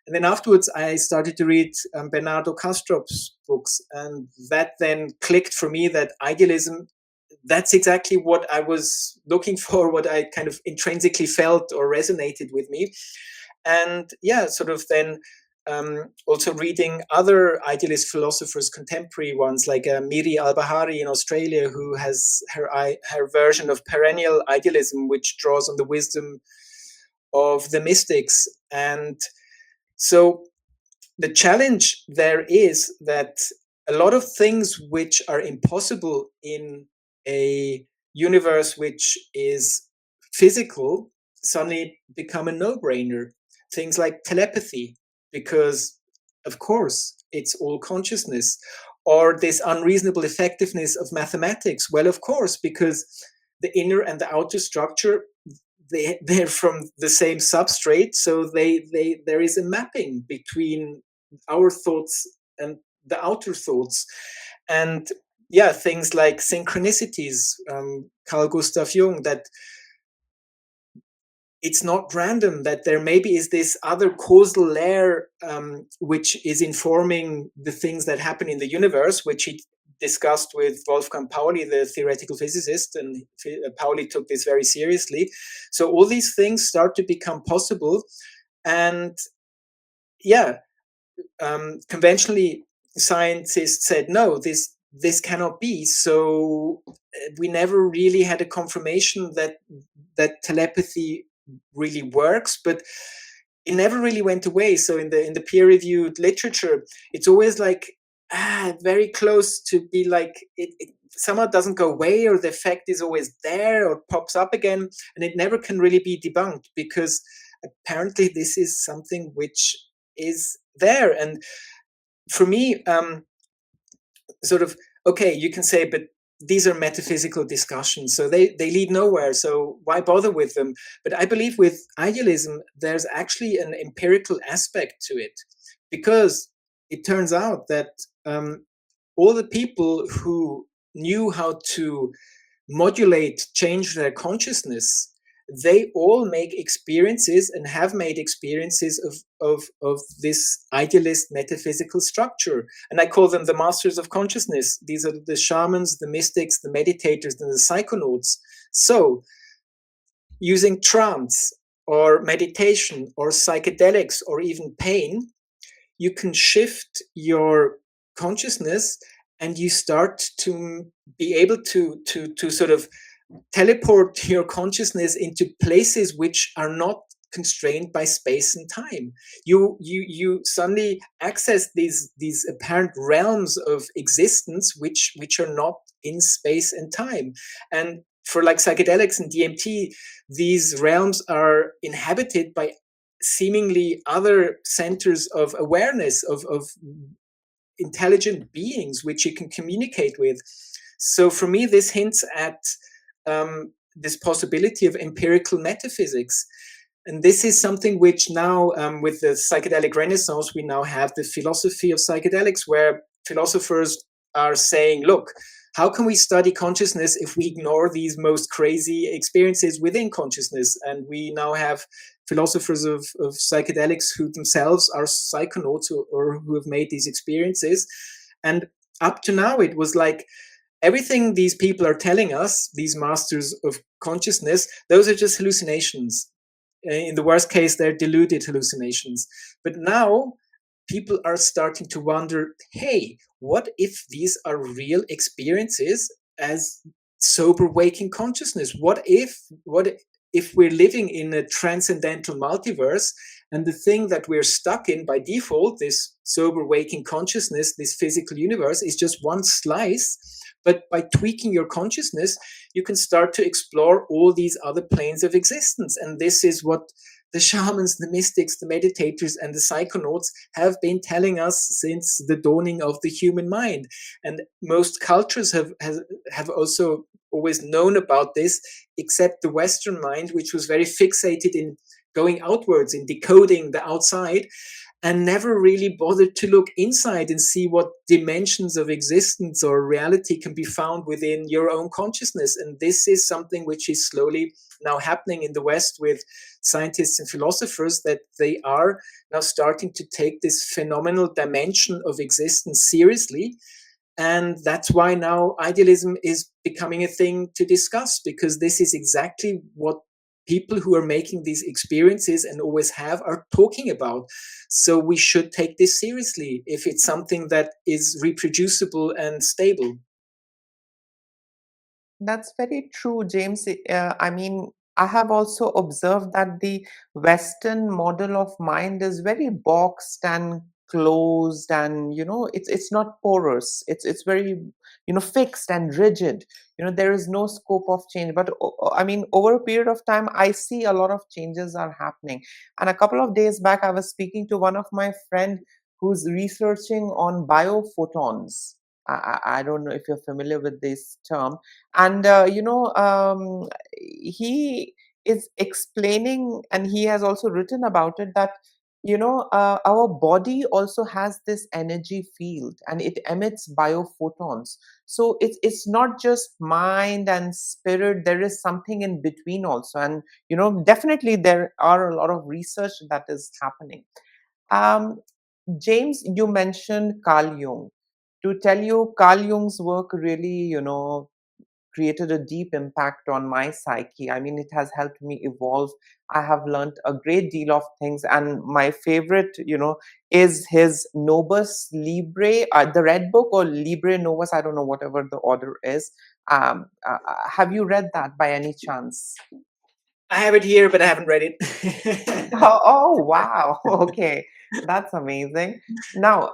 And then afterwards, I started to read Bernardo Castro's books. And that then clicked for me that idealism, that's exactly what I was looking for, what I kind of intrinsically felt or resonated with me. And sort of then also reading other idealist philosophers, contemporary ones like Miri al-Bahari in Australia, who has her version of perennial idealism, which draws on the wisdom of the mystics. And so the challenge there is that a lot of things which are impossible in a universe which is physical suddenly become a no-brainer. Things like telepathy, because of course it's all consciousness, or this unreasonable effectiveness of mathematics. Well, of course, because the inner and the outer structure, they're from the same substrate, so there is a mapping between our thoughts and the outer thoughts. And yeah, things like synchronicities, Carl Gustav Jung, that it's not random, that there maybe is this other causal layer, which is informing the things that happen in the universe, which he discussed with Wolfgang Pauli, the theoretical physicist, and Pauli took this very seriously. So all these things start to become possible. And yeah, conventionally scientists said no, this cannot be. So we never really had a confirmation that telepathy really works, but it never really went away. So in the peer reviewed literature, it's always like very close to be like it somehow doesn't go away, or the effect is always there or pops up again, and it never can really be debunked, because apparently this is something which is there. And for me, sort of, okay, you can say, but these are metaphysical discussions, so they lead nowhere, so why bother with them? But I believe with idealism there's actually an empirical aspect to it, because it turns out that all the people who knew how to modulate, change their consciousness, they all make experiences and have made experiences of this idealist metaphysical structure. And I call them the masters of consciousness. These are the shamans, the mystics, the meditators, and the psychonauts. So, using trance or meditation or psychedelics or even pain, you can shift your consciousness, and you start to be able to sort of teleport your consciousness into places which are not constrained by space and time. You suddenly access these apparent realms of existence which are not in space and time. And for like psychedelics and DMT, these realms are inhabited by seemingly other centers of awareness, of intelligent beings which you can communicate with. So for me, this hints at this possibility of empirical metaphysics. And this is something which now, with the psychedelic renaissance, we now have the philosophy of psychedelics, where philosophers are saying, look, how can we study consciousness if we ignore these most crazy experiences within consciousness? And we now have philosophers of psychedelics who themselves are psychonauts, or who have made these experiences. And up to now, it was like everything these people are telling us, these masters of consciousness, those are just hallucinations. In the worst case, they're deluded hallucinations. But now people are starting to wonder, hey, what if these are real experiences as sober waking consciousness? What if we're living in a transcendental multiverse, and the thing that we're stuck in by default, this sober waking consciousness, this physical universe, is just one slice. But by tweaking your consciousness, you can start to explore all these other planes of existence. And this is what the shamans, the mystics, the meditators, and the psychonauts have been telling us since the dawning of the human mind. And most cultures have also always known about this, except the Western mind, which was very fixated in going outwards, in decoding the outside, and never really bothered to look inside and see what dimensions of existence or reality can be found within your own consciousness. And this is something which is slowly now happening in the West with scientists and philosophers, that they are now starting to take this phenomenal dimension of existence seriously. And that's why now idealism is becoming a thing to discuss, because this is exactly what people who are making these experiences and always have are talking about. So we should take this seriously if it's something that is reproducible and stable. That's very true, James. I mean, I have also observed that the Western model of mind is very boxed and closed, and it's not porous. It's very fixed and rigid. There is no scope of change. But I mean, over a period of time, I see a lot of changes are happening. And a couple of days back, I was speaking to one of my friend who's researching on biophotons. I don't know if you're familiar with this term. And he is explaining, and he has also written about it, that our body also has this energy field, and it emits biophotons. So it's not just mind and spirit. There is something in between also. And definitely there are a lot of research that is happening. um, James, you mentioned Carl Jung. To tell you, Carl Jung's work really, created a deep impact on my psyche. I mean, it has helped me evolve. I have learned a great deal of things, and my favorite, is his Novus Libre, the Red Book, or Libre Novus. I don't know, whatever the order is. Have you read that by any chance? I have it here, but I haven't read it. Oh, wow. Okay. That's amazing. Now,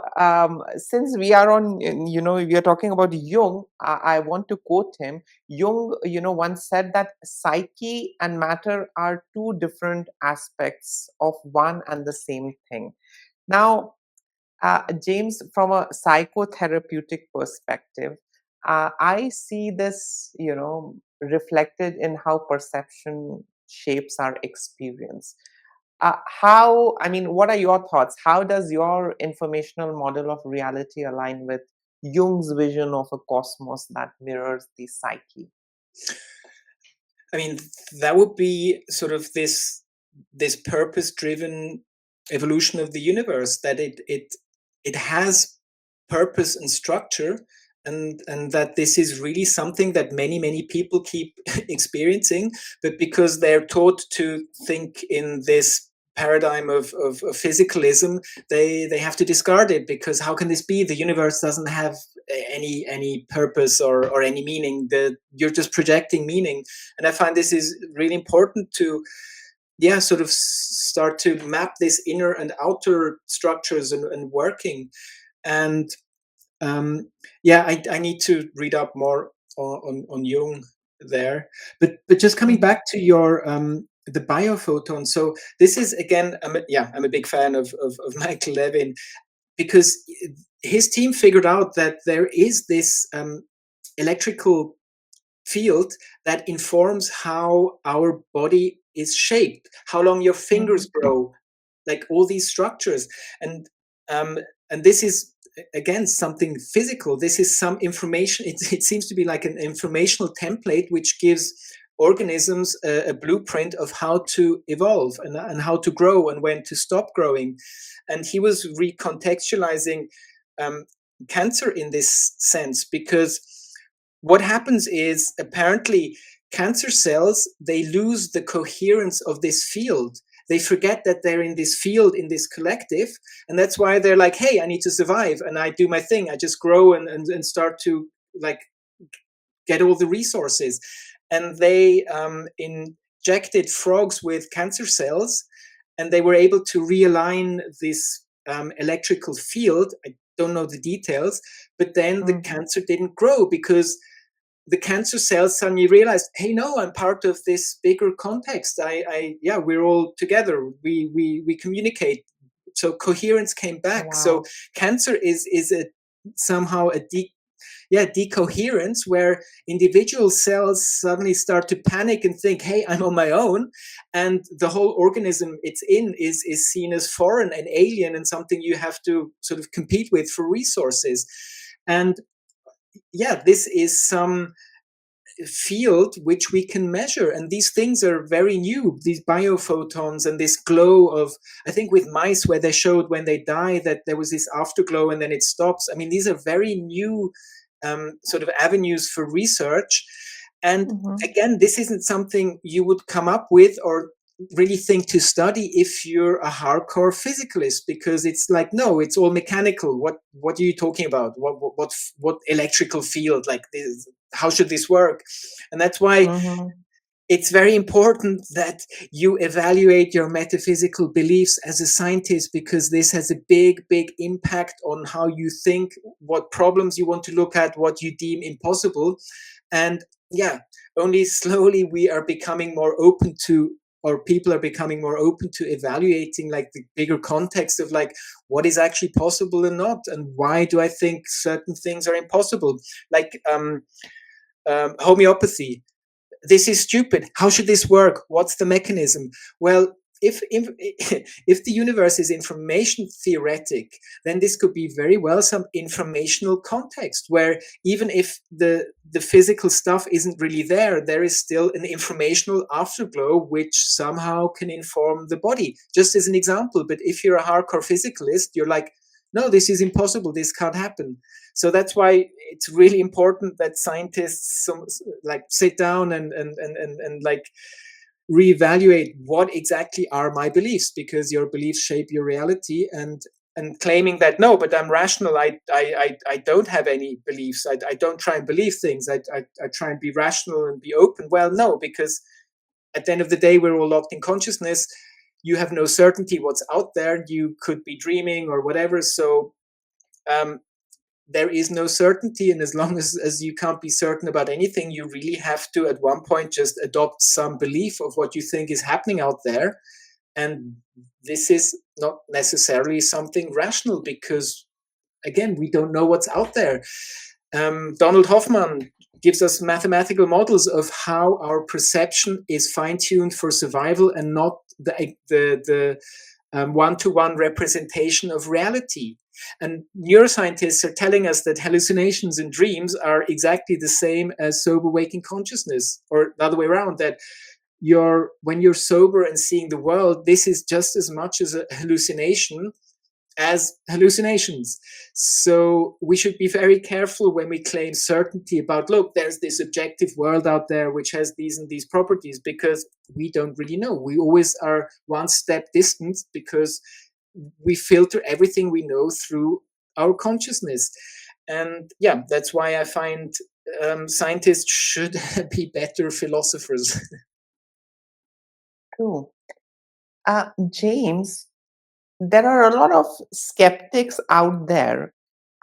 since we are on, we are talking about Jung, I want to quote him. Jung, once said that psyche and matter are two different aspects of one and the same thing. Now, James, from a psychotherapeutic perspective, I see this, reflected in how perception shapes our experience. I mean, what are your thoughts? How does your informational model of reality align with Jung's vision of a cosmos that mirrors the psyche? I mean, that would be sort of this purpose-driven evolution of the universe, that it has purpose and structure, and that this is really something that many people keep experiencing, but because they're taught to think in this paradigm of physicalism, they have to discard it, because how can this be? The universe doesn't have any purpose or any meaning. That you're just projecting meaning. And I find this is really important to, yeah, sort of start to map this inner and outer structures and working. And yeah, I need to read up more on Jung there. But just coming Mhm, back to your the biophoton. So this is again, I'm a big fan of Michael Levin, because his team figured out that there is this electrical field that informs how our body is shaped, how long your fingers mhm, grow, like all these structures. And um, and this is again something physical. This is some information. It seems to be like an informational template which gives organisms a blueprint of how to evolve and how to grow and when to stop growing. And he was recontextualizing um, cancer in this sense, because what happens is, apparently, cancer cells, they lose the coherence of this field. They forget that they're in this field, in this collective, and that's why they're like, hey, I need to survive, and I do my thing. I just grow and start to, like, get all the resources. And they injected frogs with cancer cells, and they were able to realign this electrical field. I don't know the details, but then the mhm. cancer didn't grow, because the cancer cells suddenly realized, hey, no, I'm part of this bigger context. Yeah, we're all together. We communicate. So coherence came back. So Wow. cancer is a somehow a decoherence, where individual cells suddenly start to panic and think, hey, I'm on my own, and the whole organism it's in is seen as foreign and alien, and something you have to sort of compete with for resources. And yeah, this is some field which we can measure, and these things are very new, these biophotons and this glow of, I think with mice, where they showed when they die that there was this afterglow and then it stops. I mean, these are very new sort of avenues for research. And Mhm, again, this isn't something you would come up with or really think to study if you're a hardcore physicalist, because it's like, no, it's all mechanical. What are you talking about? What electrical field, like this, how should this work? And that's why mhm, it's very important that you evaluate your metaphysical beliefs as a scientist, because this has a big impact on how you think, what problems you want to look at, what you deem impossible. And yeah, only slowly we are becoming more open to, or people are becoming more open to evaluating like the bigger context of like what is actually possible and not, and why do I think certain things are impossible, like homeopathy. This is stupid. How should this work? What's the mechanism? Well, if if the universe is information theoretic, then this could be very well some informational context where even if the physical stuff isn't really there, there is still an informational afterglow which somehow can inform the body. Just as an example, but if you're a hardcore physicalist, you're like, no, this is impossible. This can't happen. So that's why it's really important that scientists like sit down and like reevaluate what exactly are my beliefs, because your beliefs shape your reality. And claiming that no, but I'm rational, I don't have any beliefs, I don't try and believe things, I try and be rational and be open. Well, no, because at the end of the day, we're all locked in consciousness. You have no certainty what's out there. You could be dreaming or whatever. So um, there is no certainty, and as long as you can't be certain about anything, you really have to at one point just adopt some belief of what you think is happening out there. And this is not necessarily something rational, because again, we don't know what's out there. Donald Hoffman gives us mathematical models of how our perception is fine-tuned for survival and not the one-to-one representation of reality. And neuroscientists are telling us that hallucinations and dreams are exactly the same as sober waking consciousness, or the other way around, that when you're sober and seeing the world, this is just as much as a hallucination as hallucinations. So we should be very careful when we claim certainty about, look, there's this objective world out there which has these and these properties, because we don't really know. We always are one step distant, because we filter everything we know through our consciousness. And yeah, that's why I find scientists should be better philosophers. True. James, there are a lot of skeptics out there,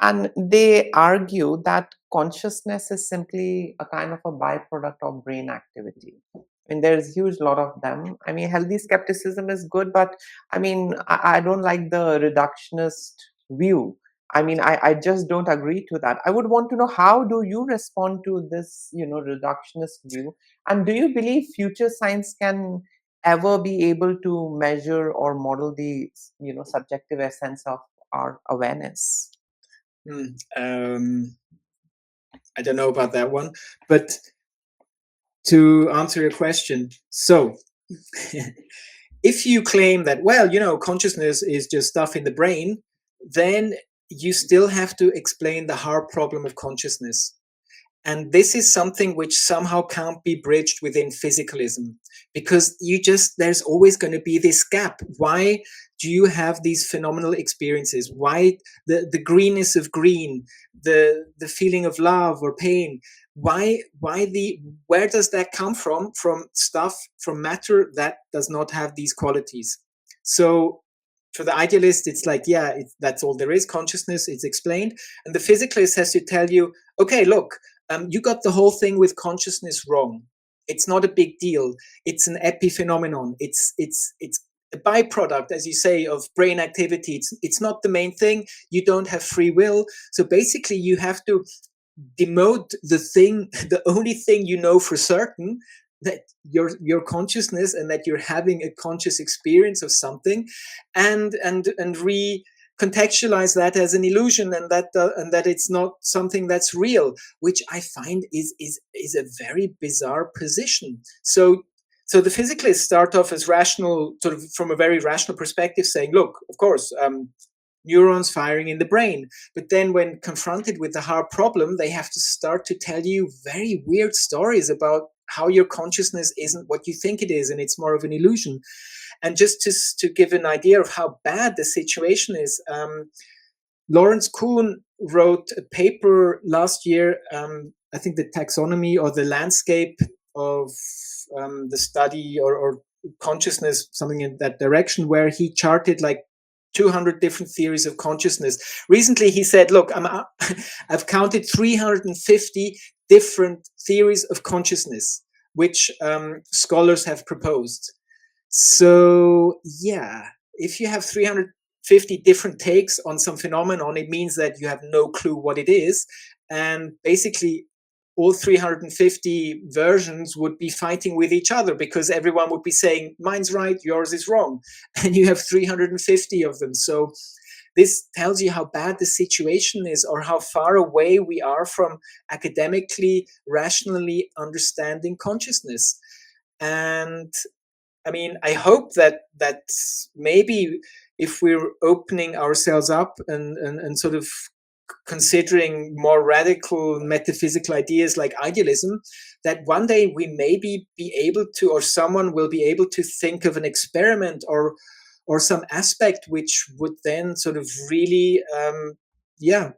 and they argue that consciousness is simply a kind of a byproduct of brain activity. I mean, there's huge lot of them. I mean, healthy skepticism is good, but I mean, I don't like the reductionist view. I mean, I just don't agree to that. I would want to know, how do you respond to this, reductionist view? And do you believe future science can ever be able to measure or model the subjective essence of our awareness? um, I don't know about that one, but to answer your question, so if you claim that, well, consciousness is just stuff in the brain, then you still have to explain the hard problem of consciousness. And this is something which somehow can't be bridged within physicalism, because there's always going to be this gap. Why do you have these phenomenal experiences? Why the greenness of green, the feeling of love or pain? Where does that come from? From stuff, from matter that does not have these qualities. So for the idealist, it's like, yeah, that's all there is. Consciousness, it's explained. And the physicalist has to tell you, okay, look, you got the whole thing with consciousness wrong. It's not a big deal. It's an epiphenomenon. It's a byproduct, as you say, of brain activity. It's not the main thing. You don't have free will. So basically, you have to demote the only thing you know for certain, that your consciousness, and that you're having a conscious experience of something, and recontextualize that as an illusion, and that it's not something that's real, which I find is a very bizarre position. So the physicalists start off as rational, sort of from a very rational perspective, saying, look, of course, neurons firing in the brain. But then when confronted with the hard problem, they have to start to tell you very weird stories about how your consciousness isn't what you think it is, and it's more of an illusion. And just to give an idea of how bad the situation is, Lawrence Kuhn wrote a paper last year, I think the taxonomy or the landscape the study or consciousness, something in that direction, where he charted like 200 different theories of consciousness. Recently, he said, "Look, I've counted 350 different theories of consciousness, which scholars have proposed." So, yeah, if you have 350 different takes on some phenomenon, it means that you have no clue what it is. And basically, all 350 versions would be fighting with each other because everyone would be saying, mine's right, yours is wrong. And you have 350 of them. So, this tells you how bad the situation is or how far away we are from academically, rationally understanding consciousness. And I mean, I hope that maybe if we're opening ourselves up and sort of considering more radical metaphysical ideas like idealism, that one day we maybe be able to, or someone will be able to think of an experiment or some aspect which would then sort of really, yeah,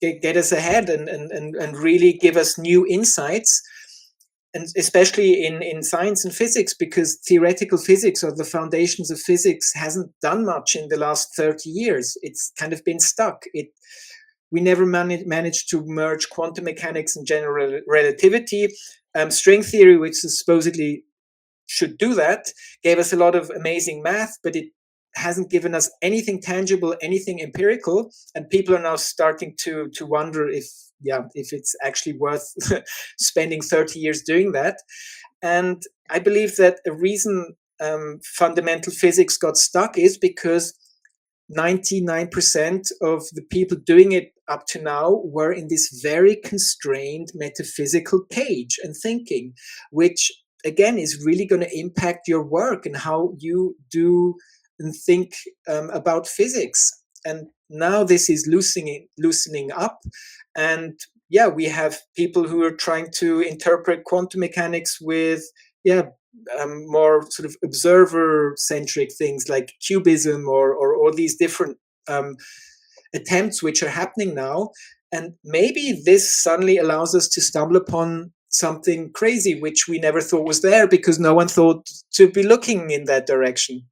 get us ahead and really give us new insights, and especially in science and physics, because theoretical physics or the foundations of physics hasn't done much in the last 30 years. It's kind of been stuck. We never managed to merge quantum mechanics and general relativity. String theory, which supposedly should do that, gave us a lot of amazing math, but it hasn't given us anything tangible, anything empirical, and people are now starting to wonder if it's actually worth spending 30 years doing that. And I believe that a reason fundamental physics got stuck is because 99% of the people doing it up to now were in this very constrained metaphysical cage and thinking, which again is really going to impact your work and how you do and think about physics. And now this is loosening up, and yeah, we have people who are trying to interpret quantum mechanics with more sort of observer centric things like cubism or all these different um, attempts which are happening now. And maybe this suddenly allows us to stumble upon something crazy which we never thought was there because no one thought to be looking in that direction.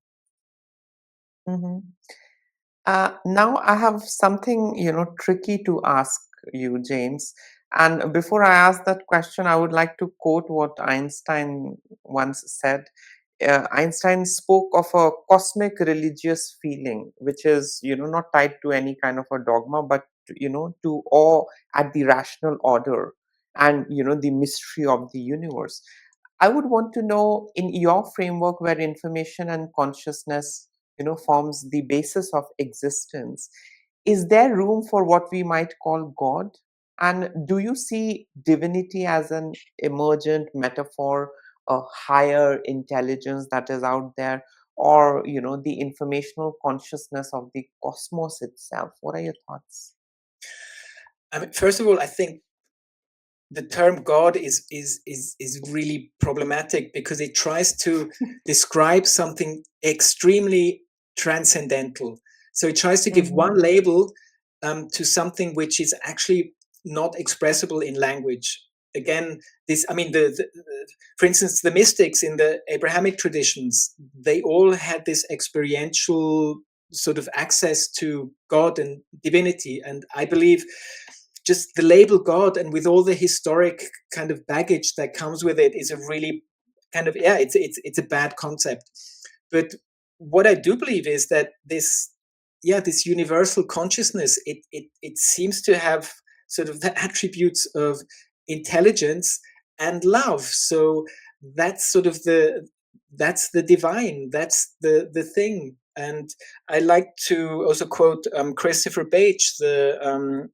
Mhm. Now I have something, tricky to ask you, James. And before I ask that question, I would like to quote what Einstein once said. Einstein spoke of a cosmic religious feeling, which is, not tied to any kind of a dogma, but, to awe at the rational order and, the mystery of the universe. I would want to know, in your framework where information and consciousness, forms the basis of existence, is there room for what we might call God? And do you see divinity as an emergent metaphor, a higher intelligence that is out there, or the informational consciousness of the cosmos itself? What are your thoughts? I mean, first of all, I think the term God is really problematic because it tries to describe something extremely transcendental. So it tries to give one Mm-hmm. label to something which is actually not expressible in language. Again, this, I mean, for instance, the mystics in the Abrahamic traditions, they all had this experiential sort of access to God and divinity. And I believe just the label God, and with all the historic kind of baggage that comes with it, is a really kind of, yeah, it's a bad concept. But what I do believe is that this universal consciousness, it seems to have sort of the attributes of intelligence and love. So that's sort of that's the divine, that's the thing. And I like to also quote Christopher Bache, the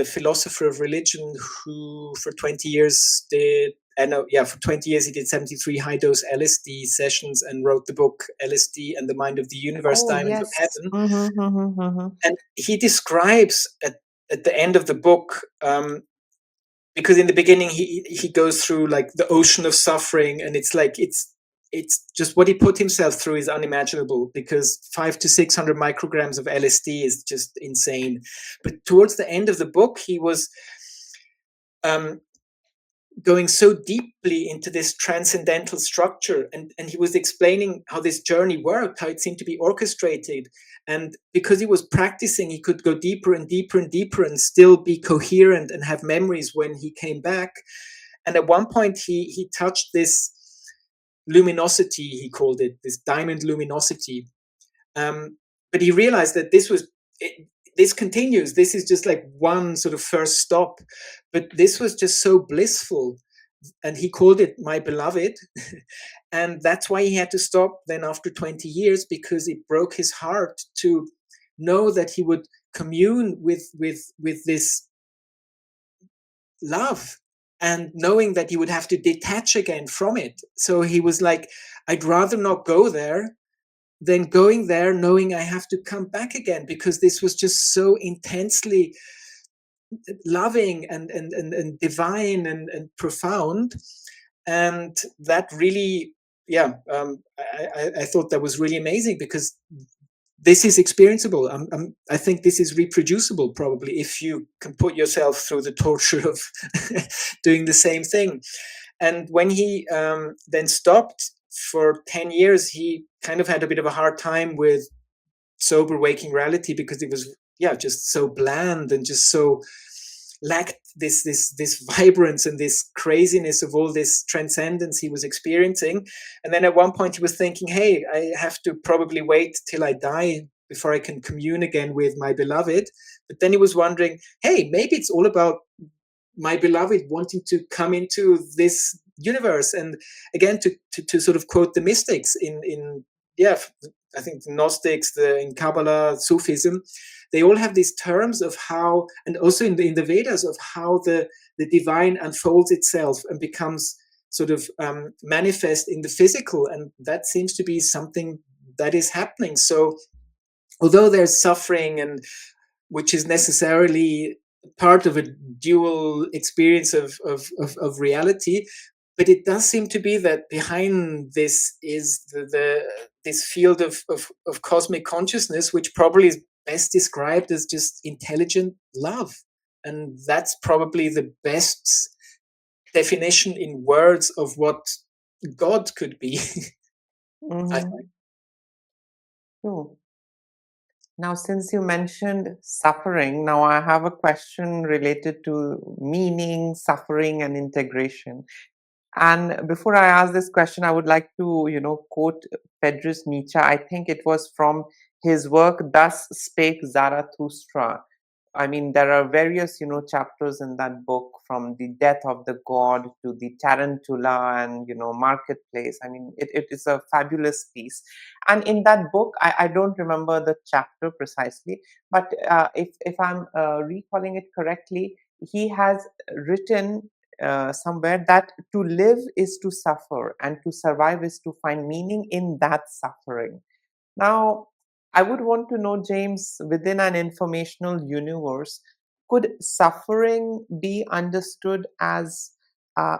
philosopher of religion, who for 20 years did, I know, yeah, for 20 years he did 73 high dose LSD sessions and wrote the book LSD and the Mind of the Universe, Oh, Diamonds of yes. Heaven. Mm-hmm, mm-hmm, mm-hmm. And he describes at the end of the book, because in the beginning he goes through like the ocean of suffering, and it's like it's just what he put himself through is unimaginable, because 500 to 600 micrograms of LSD is just insane. But towards the end of the book, he was um, going so deeply into this transcendental structure, and he was explaining how this journey worked, how it seemed to be orchestrated, and because he was practicing, he could go deeper and deeper and deeper and still be coherent and have memories when he came back. And at one point he touched this luminosity, he called it, this diamond luminosity. But he realized that this continues. This is just like one sort of first stop, but this was just so blissful, and he called it my beloved. And that's why he had to stop then after 20 years, because it broke his heart to know that he would commune with this love, and knowing that he would have to detach again from it. So he was like, I'd rather not go there than going there knowing I have to come back again, because this was just so intensely loving and divine and profound. And that really, yeah, I thought that was really amazing, because this is experienceable. I think this is reproducible, probably, if you can put yourself through the torture of doing the same thing. And when he then stopped for 10 years, he kind of had a bit of a hard time with sober waking reality, because it was, yeah, just so bland and just so lacked this vibrance and this craziness of all this transcendence he was experiencing. And then at one point he was thinking, hey, I have to probably wait till I die before I can commune again with my beloved. But then he was wondering, hey, maybe it's all about my beloved wanting to come into this universe. And again, to sort of quote the mystics in yeah, I think the Gnostics, in Kabbalah, Sufism, they all have these terms of how, and also in the Vedas, of how the divine unfolds itself and becomes sort of manifest in the physical. And that seems to be something that is happening. So although there's suffering, and which is necessarily part of a dual experience of reality, but it does seem to be that behind this is this field of cosmic consciousness, which probably is best described as just intelligent love. And that's probably the best definition in words of what God could be. I Mm-hmm. think. True. Now, since you mentioned suffering, now I have a question related to meaning, suffering, and integration. And before I ask this question, I would like to, quote Friedrich Nietzsche. I think it was from his work, Thus Spake Zarathustra. I mean, there are various, chapters in that book, from the death of the god to the tarantula and, marketplace. I mean, it is a fabulous piece. And in that book, I don't remember the chapter precisely, but if I'm recalling it correctly, he has written somewhere that to live is to suffer, and to survive is to find meaning in that suffering. Now, I would want to know, James, within an informational universe, could suffering be understood as a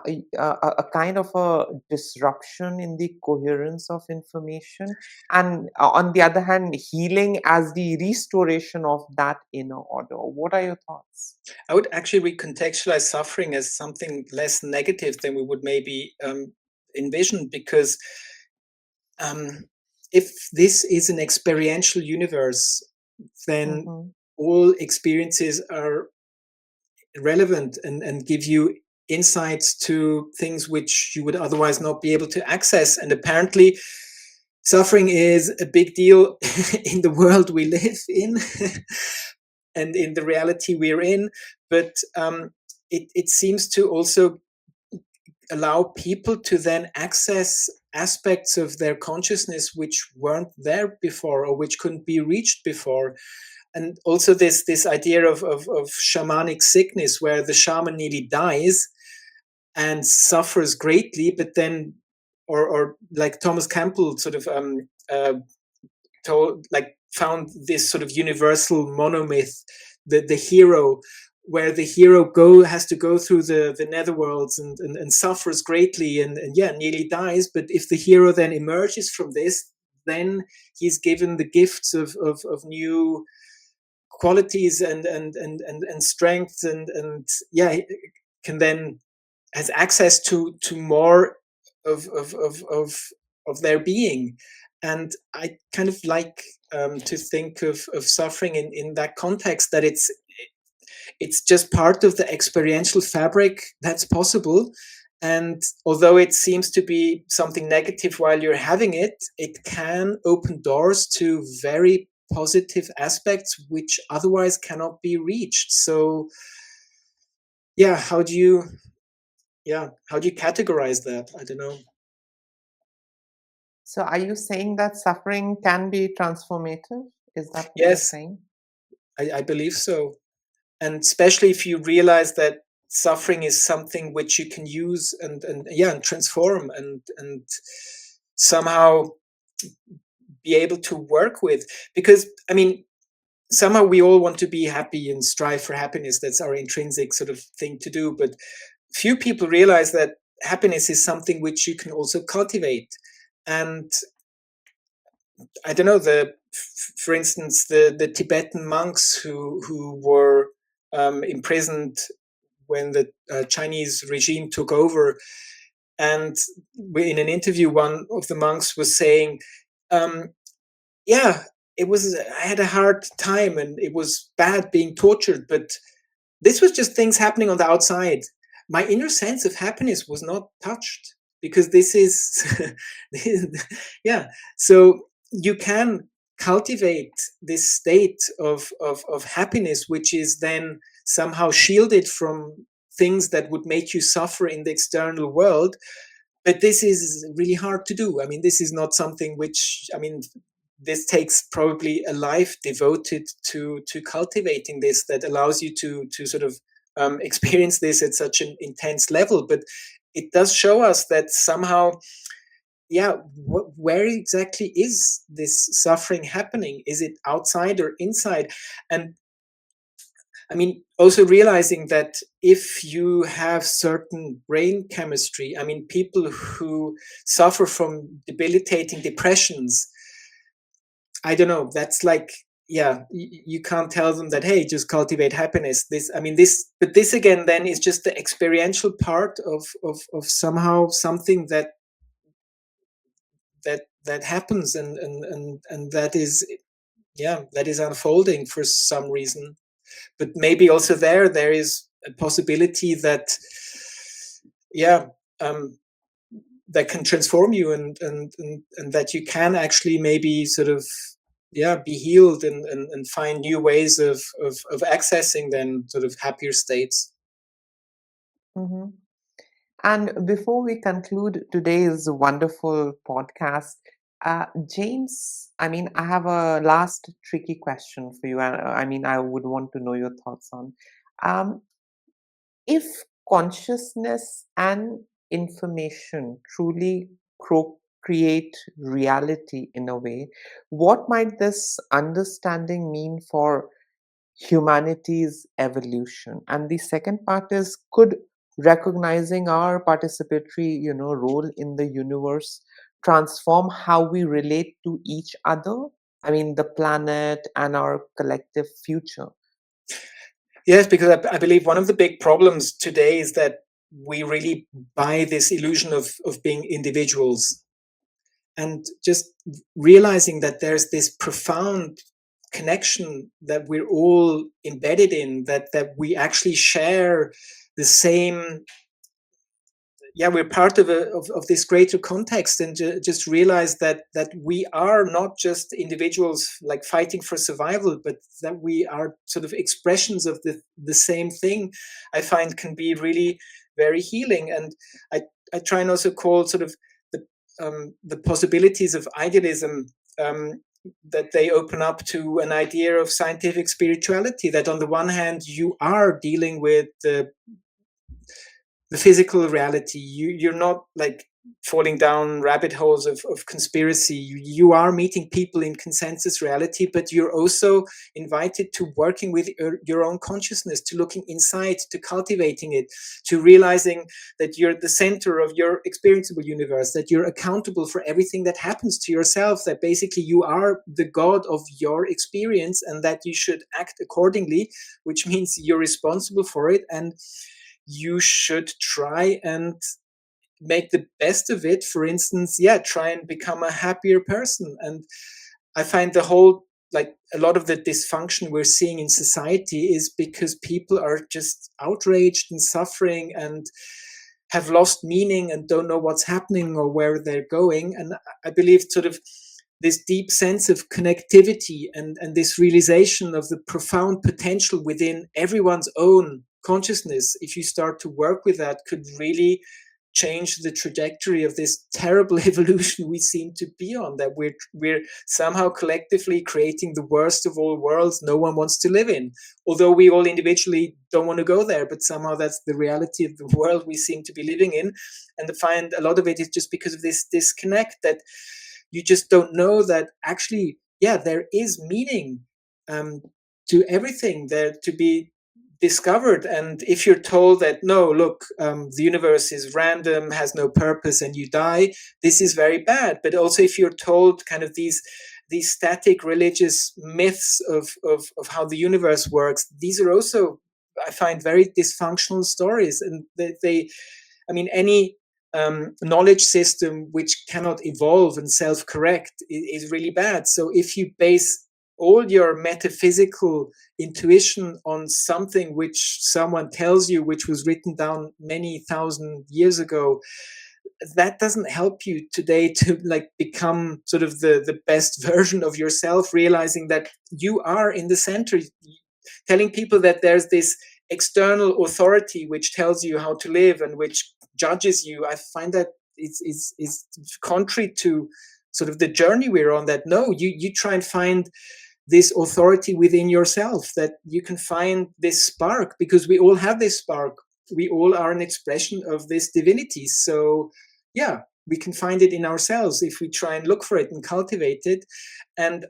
kind of a disruption in the coherence of information? And on the other hand, healing as the restoration of that inner order. What are your thoughts? I would actually recontextualize suffering as something less negative than we would maybe envision, because um, if this is an experiential universe, then Mm-hmm. all experiences are relevant, and give you insights to things which you would otherwise not be able to access. And apparently, suffering is a big deal in the world we live in and in the reality we're in. But it seems to also allow people to then access aspects of their consciousness which weren't there before, or which couldn't be reached before. And also this idea of shamanic sickness, where the shaman nearly dies and suffers greatly, but then, or like Thomas Campbell sort of told, like, found this sort of universal monomyth, the hero, where the hero has to go through the netherworlds and suffers greatly, and yeah, nearly dies. But if the hero then emerges from this, then he's given the gifts of new qualities and strength, and yeah, can then has access to more of their being. And I kind of like to think of suffering in that context, that it's just part of the experiential fabric that's possible. And although it seems to be something negative while you're having it, it can open doors to very positive aspects which otherwise cannot be reached. So yeah, how do you categorize that? I don't know. So are you saying that suffering can be transformative? Is that what you're Yes, saying? I believe so. And especially if you realize that suffering is something which you can use and transform and somehow be able to work with. Because I mean, somehow we all want to be happy and strive for happiness. That's our intrinsic sort of thing to do. But few people realize that happiness is something which you can also cultivate. And I don't know, for instance, the Tibetan monks who were imprisoned when the Chinese regime took over. And in an interview, one of the monks was saying, um, "Yeah, it was. I had a hard time, and it was bad being tortured, but this was just things happening on the outside. My inner sense of happiness was not touched because this is, yeah. So you can cultivate this state of happiness, which is then somehow shielded from things that would make you suffer in the external world. But this is really hard to do. I mean, this is not something which, I mean, this takes probably a life devoted to cultivating this, that allows you to sort of experience this at such an intense level. But it does show us that somehow, yeah, where exactly is this suffering happening? Is it outside or inside? And I mean, also realizing that if you have certain brain chemistry, I mean, people who suffer from debilitating depressions, I don't know, that's like, yeah, you can't tell them that, hey, just cultivate happiness. This, I mean, but this again, then is just the experiential part of somehow something that happens and that is, yeah, that is unfolding for some reason. But maybe also there is a possibility that, yeah, um, that can transform you and that you can actually maybe sort of, yeah, be healed and find new ways of accessing then sort of happier states. Mhm. And before we conclude today's wonderful podcast, James, I mean, I have a last tricky question for you. I mean, I would want to know your thoughts on. Um, if consciousness and information truly create reality in a way, what might this understanding mean for humanity's evolution? And the second part is, could recognizing our participatory, role in the universe transform how we relate to each other? I mean, the planet and our collective future. Yes, because I believe one of the big problems today is that we really buy this illusion of being individuals, and just realizing that there's this profound connection that we're all embedded in, that we actually share the same, yeah, we're part of this greater context, and just realize that we are not just individuals like fighting for survival, but that we are sort of expressions of the same thing. I find can be really very healing. And I try and also call sort of the possibilities of idealism, um, that they open up to an idea of scientific spirituality, that on the one hand you are dealing with the physical reality. You're not like falling down rabbit holes of conspiracy. You are meeting people in consensus reality, but you're also invited to working with your own consciousness, to looking inside, to cultivating it, to realizing that you're at the center of your experienceable universe, that you're accountable for everything that happens to yourself, that basically you are the god of your experience and that you should act accordingly, which means you're responsible for it. And you should try and make the best of it. For instance, try and become a happier person. And I find the whole, like, a lot of the dysfunction we're seeing in society is because people are just outraged and suffering and have lost meaning and don't know what's happening or where they're going. And I believe sort of this deep sense of connectivity and this realization of the profound potential within everyone's own consciousness, if you start to work with that, could really change the trajectory of this terrible evolution we seem to be on, that we're somehow collectively creating the worst of all worlds no one wants to live in, although we all individually don't want to go there, but somehow that's the reality of the world we seem to be living in. And I find a lot of it is just because of this disconnect, that you just don't know that actually, there is meaning um, to everything there to be discovered. And if you're told that, no, look, the universe is random, has no purpose, and you die, this is very bad. But also, if you're told kind of these static religious myths of how the universe works, these are also, I find, very dysfunctional stories. And I mean, any knowledge system which cannot evolve and self-correct is really bad. So if you base all your metaphysical intuition on something which someone tells you, which was written down many thousand years ago, that doesn't help you today to, like, become sort of the best version of yourself, realizing that you are in the center. Telling people that there's this external authority which tells you how to live and which judges you, I find that it's contrary to sort of the journey we're on. That, no, you try and find this authority within yourself, that you can find this spark, because we all have this spark. We all are an expression of this divinity. So we can find it in ourselves if we try and look for it and cultivate it. And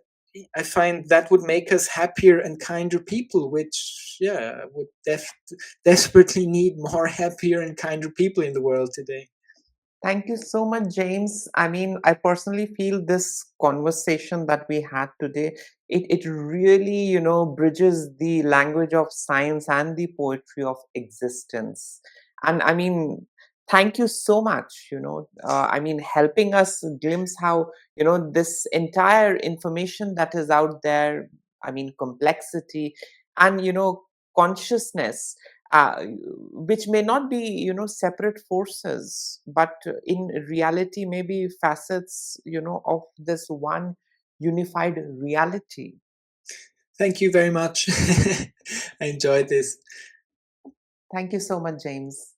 I find that would make us happier and kinder people, which would desperately need more happier and kinder people in the world today. Thank you so much, James. I mean, I personally feel this conversation that we had today, it really, bridges the language of science and the poetry of existence. And I mean, thank you so much, I mean, helping us glimpse how, this entire information that is out there, I mean, complexity and, consciousness, which may not be, separate forces, but in reality may be facets, of this one unified reality. Thank you very much. I enjoyed this. Thank you so much, James.